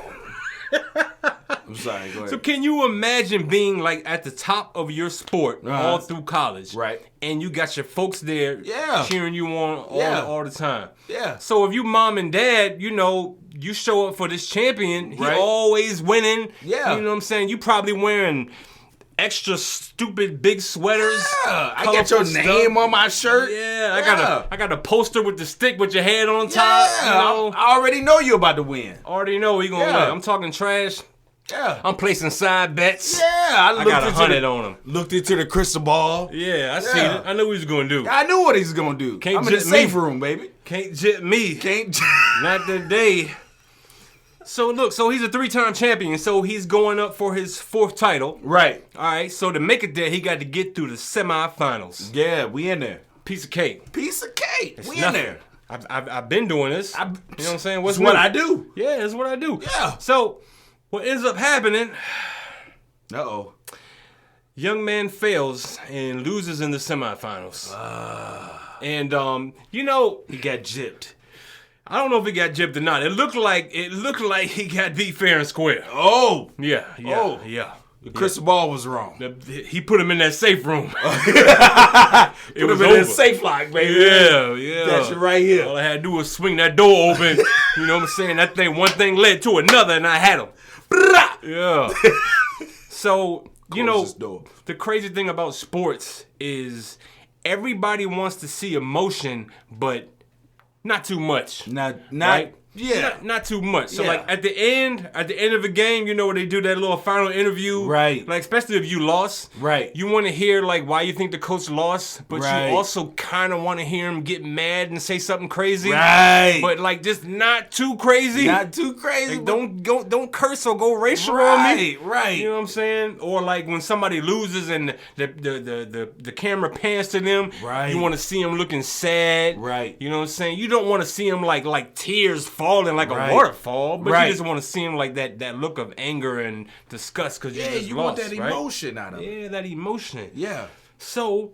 I'm sorry, go ahead. So can you imagine being like at the top of your sport all through college? Right. And you got your folks there cheering you on all the time. Yeah. So if you mom and dad, you show up for this champion, he always winning. Yeah. You know what I'm saying? You probably wearing extra stupid big sweaters. Yeah. I got your name on my shirt. Yeah. I got a poster with the stick with your head on top. Yeah. I already know you about to win. Already know you gonna win. I'm talking trash. Yeah. I'm placing side bets. Yeah. I got 100 on him. Looked into the crystal ball. Yeah, I seen it. I knew what he was going to do. I knew what he was going to do. I'm in the safe room, baby. Can't jit me. Not today. So look, he's a 3-time champion, so he's going up for his 4th title. Right. All right, so to make it there, he got to get through the semifinals. Yeah, we in there. Piece of cake. Piece of cake. It's we nothing. In there. I've been doing this. You know what I'm saying? It's what I do. Yeah, it's what I do. Yeah. So what ends up happening? Uh-oh. Young man fails and loses in the semifinals. And he got gypped. I don't know if he got gypped or not. It looked like he got beat fair and square. Oh. Yeah. The crystal ball was wrong. He put him in that safe room. It was in a safe lock, baby. Yeah. Got you right here. All I had to do was swing that door open. You know what I'm saying? One thing led to another, and I had him. Yeah. So, the crazy thing about sports is everybody wants to see emotion, but not too much. Right? Yeah. Not too much. So like at the end of the game, where they do that little final interview. Right. Like especially if you lost. Right. You want to hear like why you think the coach lost, but you also kind of want to hear him get mad and say something crazy. Right. But like just not too crazy. Not too crazy. Like, don't curse or go racial on me. Right. You know what I'm saying? Or like when somebody loses and the camera pans to them. Right. You want to see them looking sad. Right. You know what I'm saying? You don't want to see them like tears falling like a waterfall, but you just want to see him like that look of anger and disgust because you just you lost, want that emotion out of it. Yeah, that emotion. Yeah. So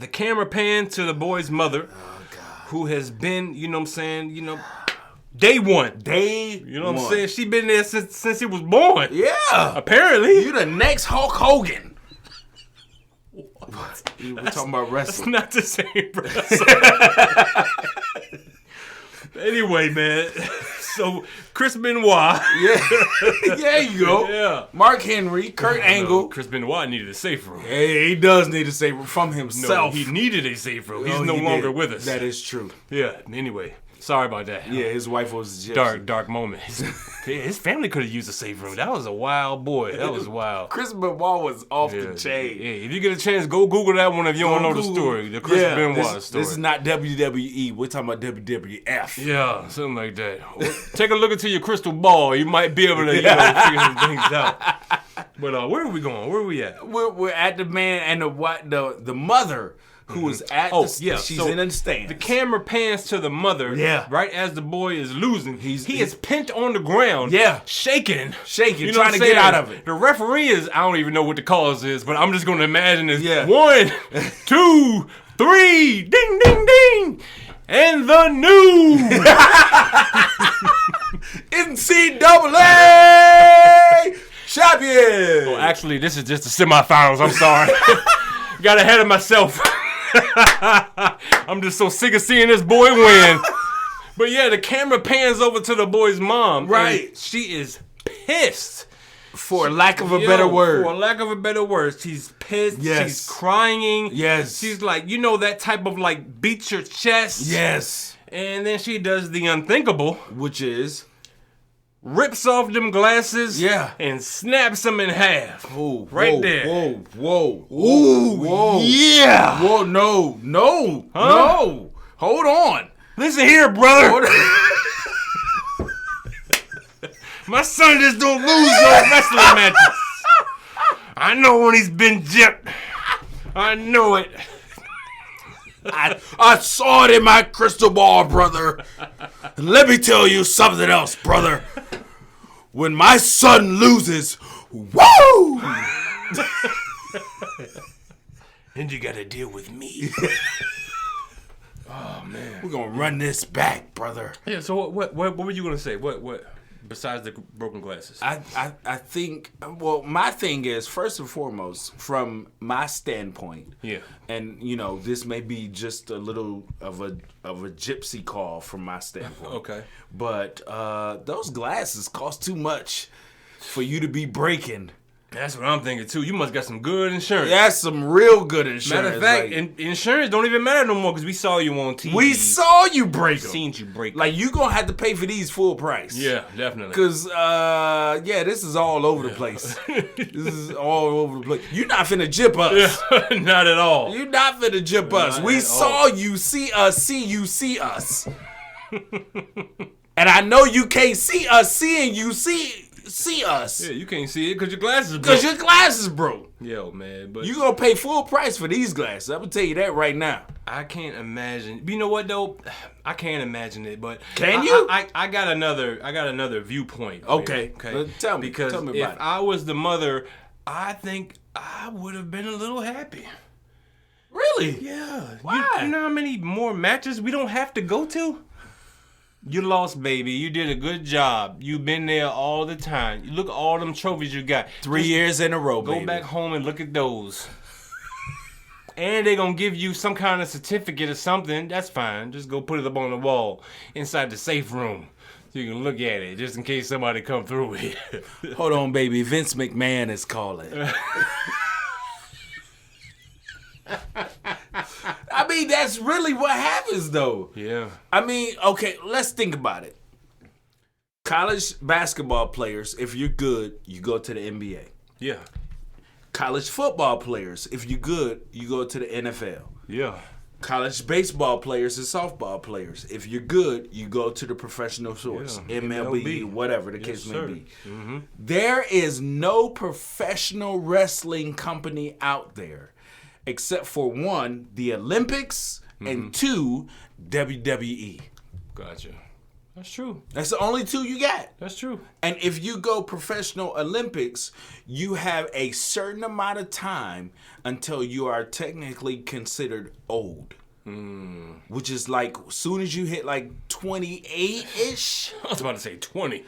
the camera panned to the boy's mother, who has been, you know what I'm saying, Day one. You know what I'm saying? She been there since he was born. Yeah. Apparently. You the next Hulk Hogan. What? We're talking about wrestling. That's not the same wrestling. Anyway, man. So, Chris Benoit. Yeah. There you go. Yeah. Mark Henry, Kurt Angle. Chris Benoit needed a safe room. Hey, he does need a safe room from himself. No, he needed a safe room. He's no longer with us. That is true. Yeah. Anyway. Sorry about that. Yeah, his wife was just dark moment. His family could have used a safe room. That was a wild boy. That was wild. Chris Benoit was off the chain. Yeah, if you get a chance, go Google that one if you don't know the story. The Chris Benoit story. This is not WWE. We're talking about WWF. Yeah, something like that. Take a look into your crystal ball. You might be able to figure some things out. But where are we going? Where are we at? We're at the man and the mother. Who is at she's in the stands. The camera pans to the mother right as the boy is losing. He is pinned on the ground, shaking, you know, trying to get out of it. The referee is, I don't even know what the cause is, but I'm just going to imagine is 1, 2, 3, ding, ding, ding. And the new NCAA champion. Well, actually, this is just the semifinals. I'm sorry. Got ahead of myself. I'm just so sick of seeing this boy win. But yeah, the camera pans over to the boy's mom. Right. She is pissed. For lack of a better word. For lack of a better word. She's pissed. Yes. She's crying. Yes. She's like, you know, that type of like beats your chest. Yes. And then she does the unthinkable. Which is? Rips off them glasses. Yeah. And snaps them in half. Ooh, right there. Whoa. Ooh, whoa. Yeah. Whoa, no. Huh? No. Hold on. Listen here, brother. My son just don't lose no wrestling matches. I know when he's been gypped. I know it. I saw it in my crystal ball, brother. Let me tell you something else, brother. When my son loses, woo! And you gotta deal with me. Oh man, we're gonna run this back, brother. Yeah. So what were you gonna say? What? Besides the broken glasses, I think. Well, my thing is first and foremost from my standpoint. Yeah. And you know, this may be just a little of a gypsy call from my standpoint. Okay. But those glasses cost too much for you to be breaking. That's what I'm thinking too. You must got some good insurance. That's some real good insurance. Matter of fact, insurance don't even matter no more because we saw you on TV. We saw you break them. Seen you break them. Like you gonna have to pay for these full price. Yeah, definitely. Because this is all over the place. This is all over the place. You're not finna jip us. Yeah, not at all. You're not finna jip us. We saw you see us. See us. And I know you can't see us seeing you see us. Yeah, you can't see it because your glasses broke. Because your glasses broke. Yo, man. But you going to pay full price for these glasses. I'm going to tell you that right now. I can't imagine. You know what, though? I can't imagine it, but... Can you? I got another viewpoint. Okay. Tell me. Because tell me about if I was the mother, I think I would have been a little happy. Really? Yeah. Why? You know how many more matches we don't have to go to? You lost, baby. You did a good job. You've been there all the time. You look at all them trophies you got. 3 years in a row, Go baby. back home and look at those. And they're going to give you some kind of certificate or something. That's fine. Just go put it up on the wall inside the safe room. So you can look at it just in case somebody come through here. Hold on, baby. Vince McMahon is calling. I mean, that's really what happens, though. Yeah. I mean, okay, let's think about it. College basketball players, if you're good, you go to the NBA. Yeah. College football players, if you're good, you go to the NFL. Yeah. College baseball players and softball players, if you're good, you go to the professional source, MLB, whatever the case may be. Mm-hmm. There is no professional wrestling company out there except for one, the Olympics, and two, WWE. Gotcha. That's true. That's the only two you got. That's true. And if you go professional Olympics, you have a certain amount of time until you are technically considered old. which is like soon as you hit like 28-ish. I was about to say 20.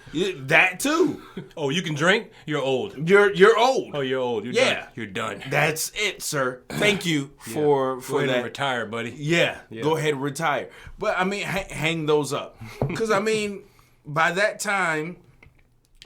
That too. Oh, you can drink? You're old. You're old. Oh, you're old. You're done. You're done. That's it, sir. Thank you for Go ahead that. and retire, buddy. Yeah, go ahead and retire. But I mean, hang those up, because I mean, by that time,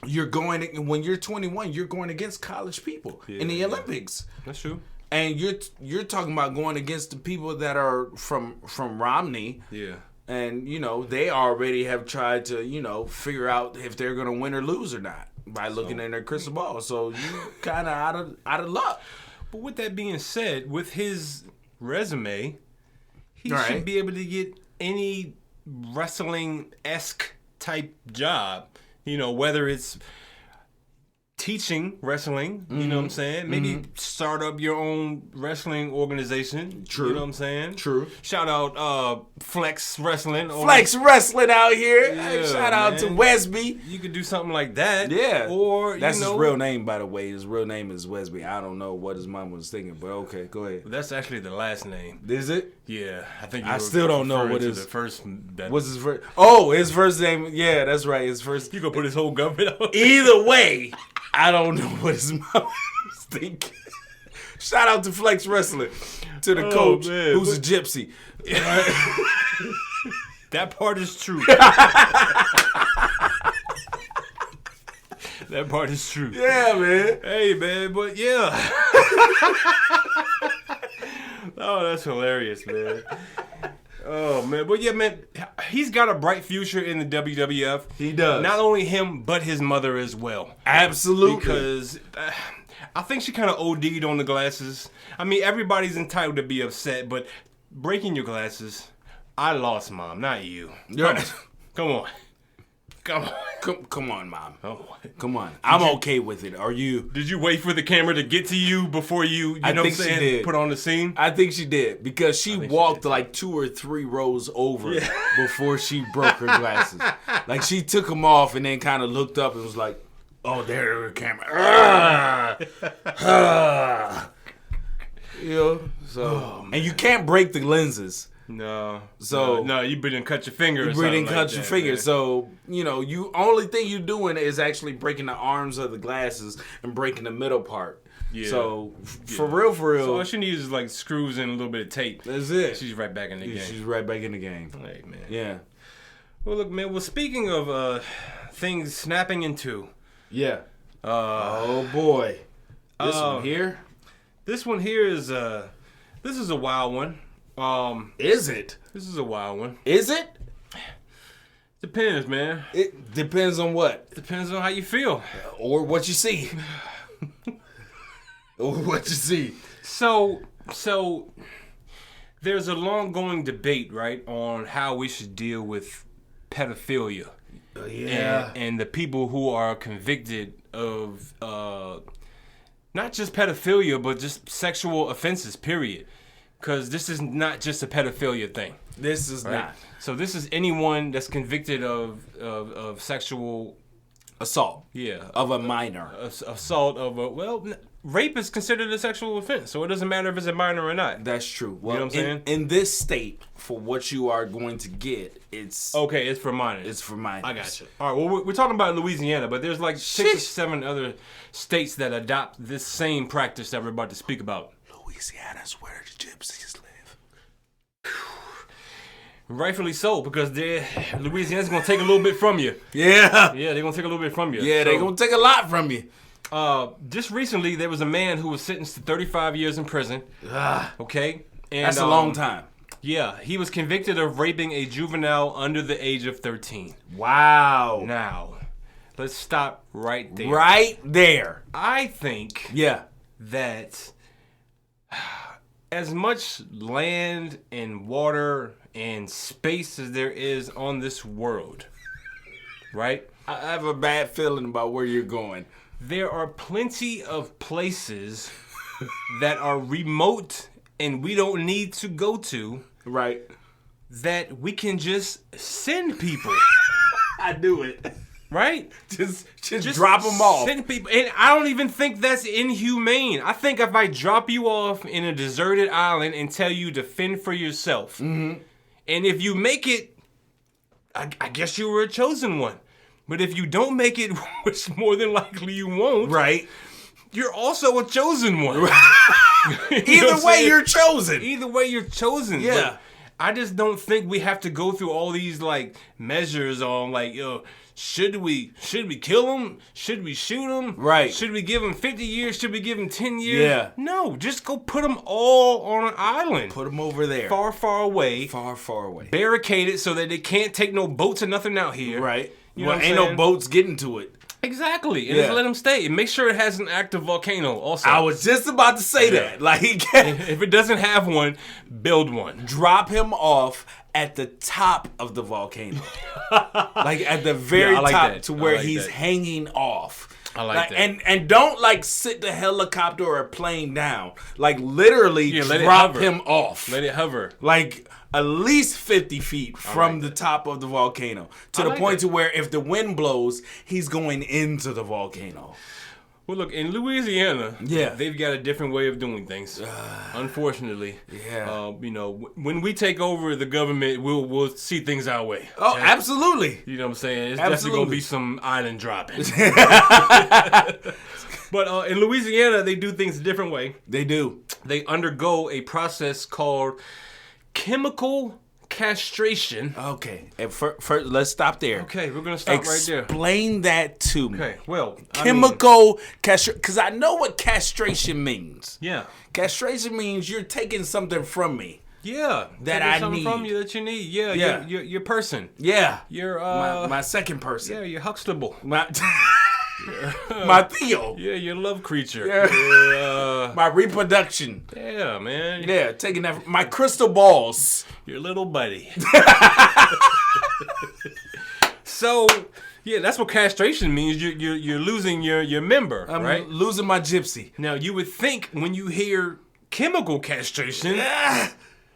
when you're 21, you're going against college people in the Olympics. That's true. And you're talking about going against the people that are from Romney. Yeah. And, they already have tried to, figure out if they're going to win or lose or not by looking in their crystal ball. So you kind of out of luck. But with that being said, with his resume, he Right. should be able to get any wrestling-esque type job. Whether it's teaching wrestling, you know what I'm saying? Maybe start up your own wrestling organization. True. You know what I'm saying? True. Shout out Flex Wrestling. Flex Wrestling out here. Yeah, Shout out to man. Wesby. You could do something like that. Yeah. Or, That's his real name, by the way. His real name is Wesby. I don't know what his mom was thinking, but okay, go ahead. That's actually the last name. Is it? Yeah. I think I still don't know what his the first. What's his first? Oh, his first name. Yeah, that's right. His first. You gonna put his whole government on? Either way, I don't know what his mom was thinking. Shout out to Flex Wrestling, to the coach, man. who's a gypsy. That part is true. That part is true. Yeah, man. Hey, man, but yeah. Oh, that's hilarious, man. Oh, man. But yeah, man, he's got a bright future in the WWF. He does. Not only him, but his mother as well. Absolutely. Because I think she kind of OD'd on the glasses. I mean, everybody's entitled to be upset, but breaking your glasses, I lost Mom, not you. Yeah. Come on. Come on. Come on, Mom. Oh. Come on. I'm okay with it. Are you? Did you wait for the camera to get to you before you I know think what I'm she saying, did. put on the scene? I think she did, because she walked like 2 or 3 rows over before she broke her glasses. Like, she took them off and then kind of looked up and was like, oh, there's the camera. So, and you can't break the lenses. No. So no, you didn't cut your finger. You didn't cut your finger. So, you only thing you're doing is actually breaking the arms of the glasses and breaking the middle part. Yeah. So, for real. So all she needs is like screws and a little bit of tape. That's it. She's right back in the game. She's right back in the game. Hey, man. Yeah. Well, look, man. Well, speaking of things snapping in two. Yeah. Oh, boy. This one here is this is a wild one. Is it? This is a wild one. Is it? Depends, man. It depends on what? Depends on how you feel. Or what you see. Or what you see. So there's a long-going debate, right, on how we should deal with pedophilia. Yeah. And the people who are convicted of not just pedophilia, but just sexual offenses, period. Because this is not just a pedophilia thing. This is not. So this is anyone that's convicted of sexual assault. Yeah. Of a minor. Assault of a, rape is considered a sexual offense. So it doesn't matter if it's a minor or not. That's true. Well, you know what I'm saying? In this state, for what you are going to get, it's... Okay, it's for minors. It's for minors. I got you. All right, well, we're talking about Louisiana, but there's like 6 or 7 other states that adopt this same practice that we're about to speak about. Louisiana's where the gypsies live. Rightfully so, because Louisiana's gonna take a little bit from you. Yeah. Yeah, they're gonna take a little bit from you. Yeah, they're gonna take a lot from you. Just recently, there was a man who was sentenced to 35 years in prison. Okay? And, that's a long time. Yeah, he was convicted of raping a juvenile under the age of 13. Wow. Now, let's stop right there. Right there. I think that as much land and water and space as there is on this world, right? I have a bad feeling about where you're going. There are plenty of places that are remote and we don't need to go to. Right. That we can just send people. I do it. Right? Just drop them off. Send people, and I don't even think that's inhumane. I think if I drop you off in a deserted island and tell you to fend for yourself, and if you make it, I guess you were a chosen one. But if you don't make it, which more than likely you won't, right? You're also a chosen one. Either way, you're chosen. Either way, you're chosen. Yeah. But I just don't think we have to go through all these like measures on like, yo, should we kill him? Should we shoot him? Right. Should we give him 50 years? Should we give him 10 years? Yeah. No, just go put them all on an island. Put them over there. Far, far away. Far, far away. Barricaded so that they can't take no boats or nothing out here. Right. You know well, what I'm ain't saying? no boats getting to it. Exactly. And just let them stay. And make sure it has an active volcano also. I was just about to say that. Like, if it doesn't have one, build one. Drop him off at the top of the volcano. Like at the very top to where he's hanging off. I like that. And don't like sit the helicopter or a plane down. Like literally drop him off. Let it hover. Like at least 50 feet from the top of the volcano. To the point to where if the wind blows, he's going into the volcano. Well, look, in Louisiana, yeah, they've got a different way of doing things. Unfortunately, you know, when we take over the government, we'll see things our way. Oh, absolutely. You know what I'm saying? It's definitely gonna be some island dropping. But in Louisiana, they do things a different way. They do. They undergo a process called chemical castration. Okay, and first let's stop there. Okay, we're gonna stop right there. Explain that to me. Okay, well, chemical castration, because I know what castration means. Yeah, castration means you're taking something from me. Yeah, that I something need from you that you need. Yeah, your person. Yeah, your my second person. Yeah, your Huxtable. My Theo. Yeah, your love creature. Yeah. My reproduction. Yeah, man. Yeah, taking that. My crystal balls. Your little buddy. So, yeah, that's what castration means. You're losing your member, right? Losing my gypsy. Now, you would think when you hear chemical castration.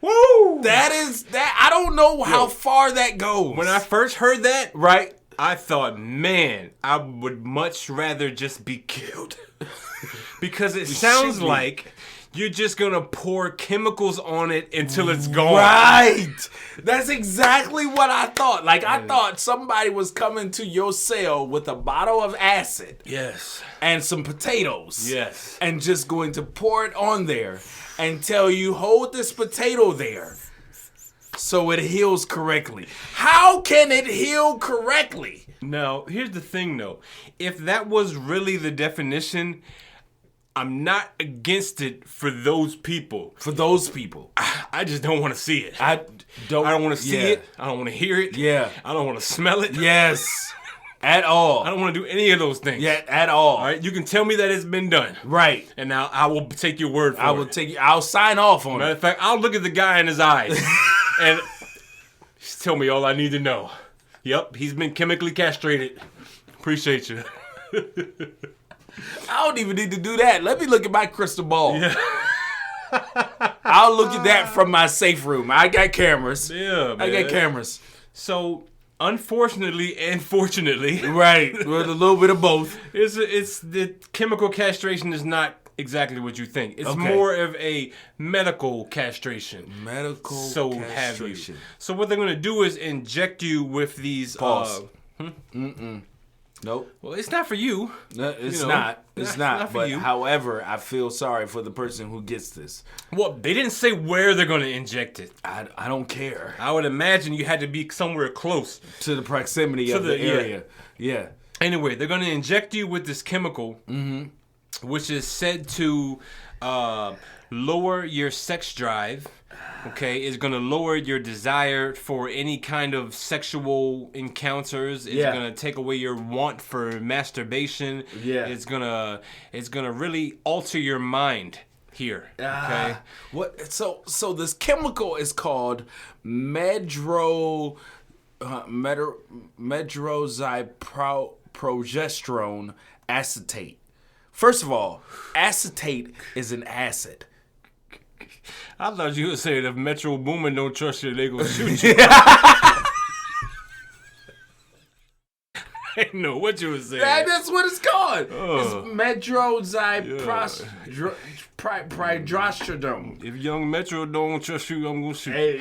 Woo! That I don't know how far that goes. When I first heard that, right? I thought, man, I would much rather just be killed. Because it sounds like you're just going to pour chemicals on it until it's gone. Right. That's exactly what I thought. Like, I thought somebody was coming to your cell with a bottle of acid. Yes. And some potatoes. Yes. And just going to pour it on there and tell you, hold this potato there. So it heals correctly. How can it heal correctly? Now, here's the thing, though. If that was really the definition, I'm not against it for those people. For those people. I just don't want to see it. I don't want to see it. I don't want to hear it. Yeah. I don't want to smell it. Yes. At all. I don't want to do any of those things. Yeah, at all. All right, you can tell me that it's been done. Right. And now I will take your word for it. I'll sign off on it. Matter of fact, I'll look at the guy in his eyes and just tell me all I need to know. Yep, he's been chemically castrated. Appreciate you. I don't even need to do that. Let me look at my crystal ball. Yeah. I'll look at that from my safe room. I got cameras. Yeah, man. I got cameras. So, unfortunately and fortunately, right, with a little bit of both. It's the chemical castration is not exactly what you think. It's more of a medical castration. Medical castration. Have you. So what they're going to do is inject you with these... Pause. Nope. Well, it's not for you. No, it's not. It's not. For but you. However, I feel sorry for the person who gets this. Well, they didn't say where they're going to inject it. I don't care. I would imagine you had to be somewhere close. To the proximity of the area. Yeah. Anyway, they're going to inject you with this chemical, which is said to lower your sex drive. Okay, it's going to lower your desire for any kind of sexual encounters. It's going to take away your want for masturbation. Yeah. It's going to really alter your mind here. Okay. What so this chemical is called medroxyprogesterone acetate. First of all, acetate is an acid. I thought you would say if Metro Boomin don't trust you, they gonna shoot you. I didn't know what you were saying. That's what it's called. Oh. It's medroxyprogesterone. If young Metro don't trust you, I'm gonna shoot. Hey,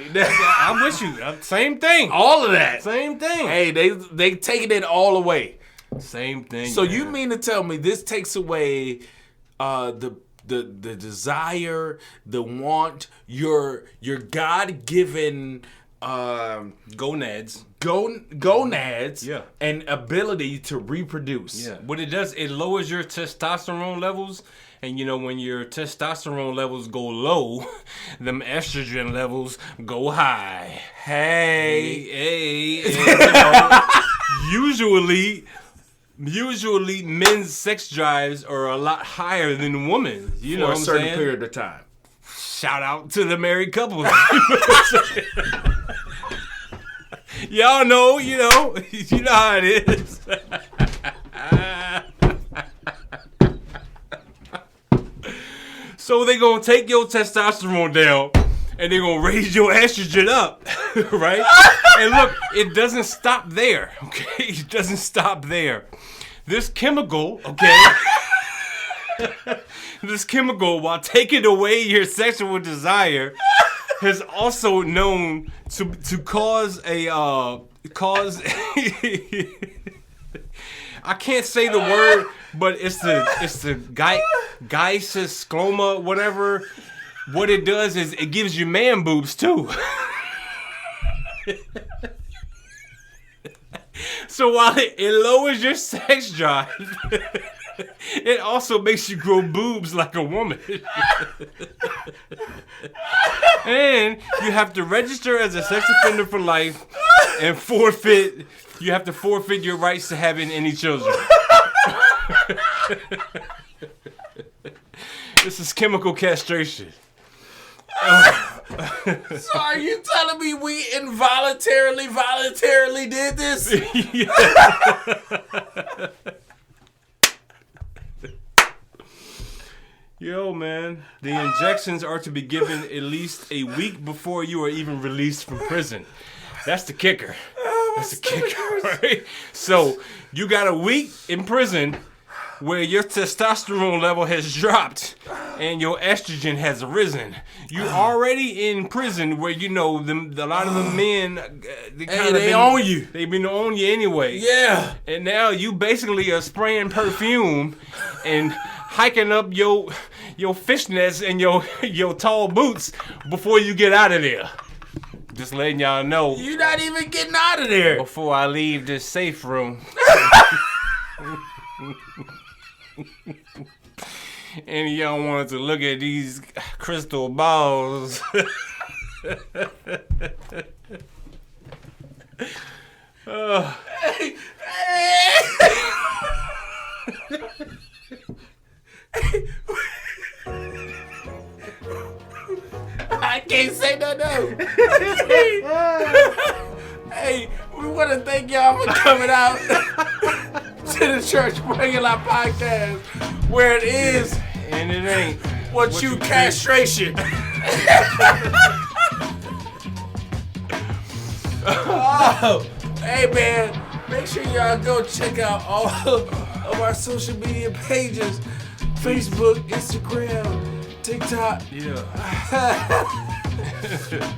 I'm with you. Same thing. all of that. Same thing. Hey, they taking it all away. Same thing. So man. you mean to tell me this takes away the desire, the want, your God-given gonads. gonads, Yeah. and ability to reproduce. Yeah. What it does, it lowers your testosterone levels. And you know, when your testosterone levels go low, them estrogen levels go high. Hey. And, you know, usually men's sex drives are a lot higher than women's. You know For what a I'm certain saying? period of time. Shout out to the married couples. Y'all know, you know how it is. So they gonna take your testosterone down and they gonna raise your estrogen up, right? And look, it doesn't stop there, okay? It doesn't stop there. This chemical, okay? This chemical, while taking away your sexual desire, is also known to cause a I can't say the word, but it's the gysoscloma, whatever. What it does is it gives you man boobs too. So while it lowers your sex drive, it also makes you grow boobs like a woman. And you have to register as a sex offender for life and you have to forfeit your rights to having any children. This is chemical castration. So are you telling me we voluntarily did this? Yo, man, the injections are to be given at least a week before you are even released from prison. That's the kicker. That's the kicker, right? So you got a week in prison where your testosterone level has dropped and your estrogen has risen. You're already in prison where, you know, a lot of the men, they own you. They've been on you anyway. Yeah. And now you basically are spraying perfume and hiking up your fishnets and your tall boots before you get out of there. Just letting y'all know. You're not even getting out of there. Before I leave this safe room. And y'all wanted to look at these crystal balls. I can't say no. Hey, we want to thank y'all for coming out to the Church Bringing Our Podcast, where it is And it ain't what you castration. Oh, hey man, make sure y'all go check out all of our social media pages: Facebook, Instagram, TikTok. Yeah.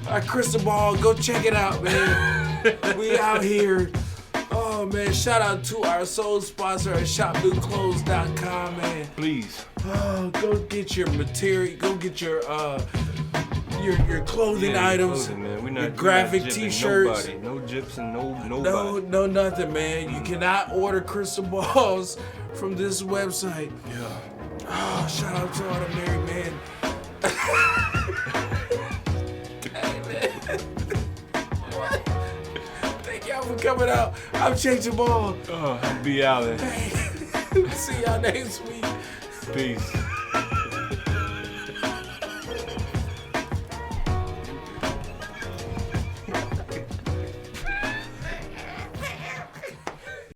Our crystal ball, go check it out, man. We out here. Oh man, shout out to our sole sponsor at shopnewclothes.com, man. Please. Oh, go get your material, go get your clothing items, Clothing, man. We're not, your graphic we're not jipping t-shirts. Nobody. No jips and nobody. No, nothing, man. You cannot order crystal balls from this website. Yeah. Oh, shout out to all the married men. Hey, man. Thank y'all for coming out. I'm changing ball. Oh, be out there. Hey, see y'all next week. Peace.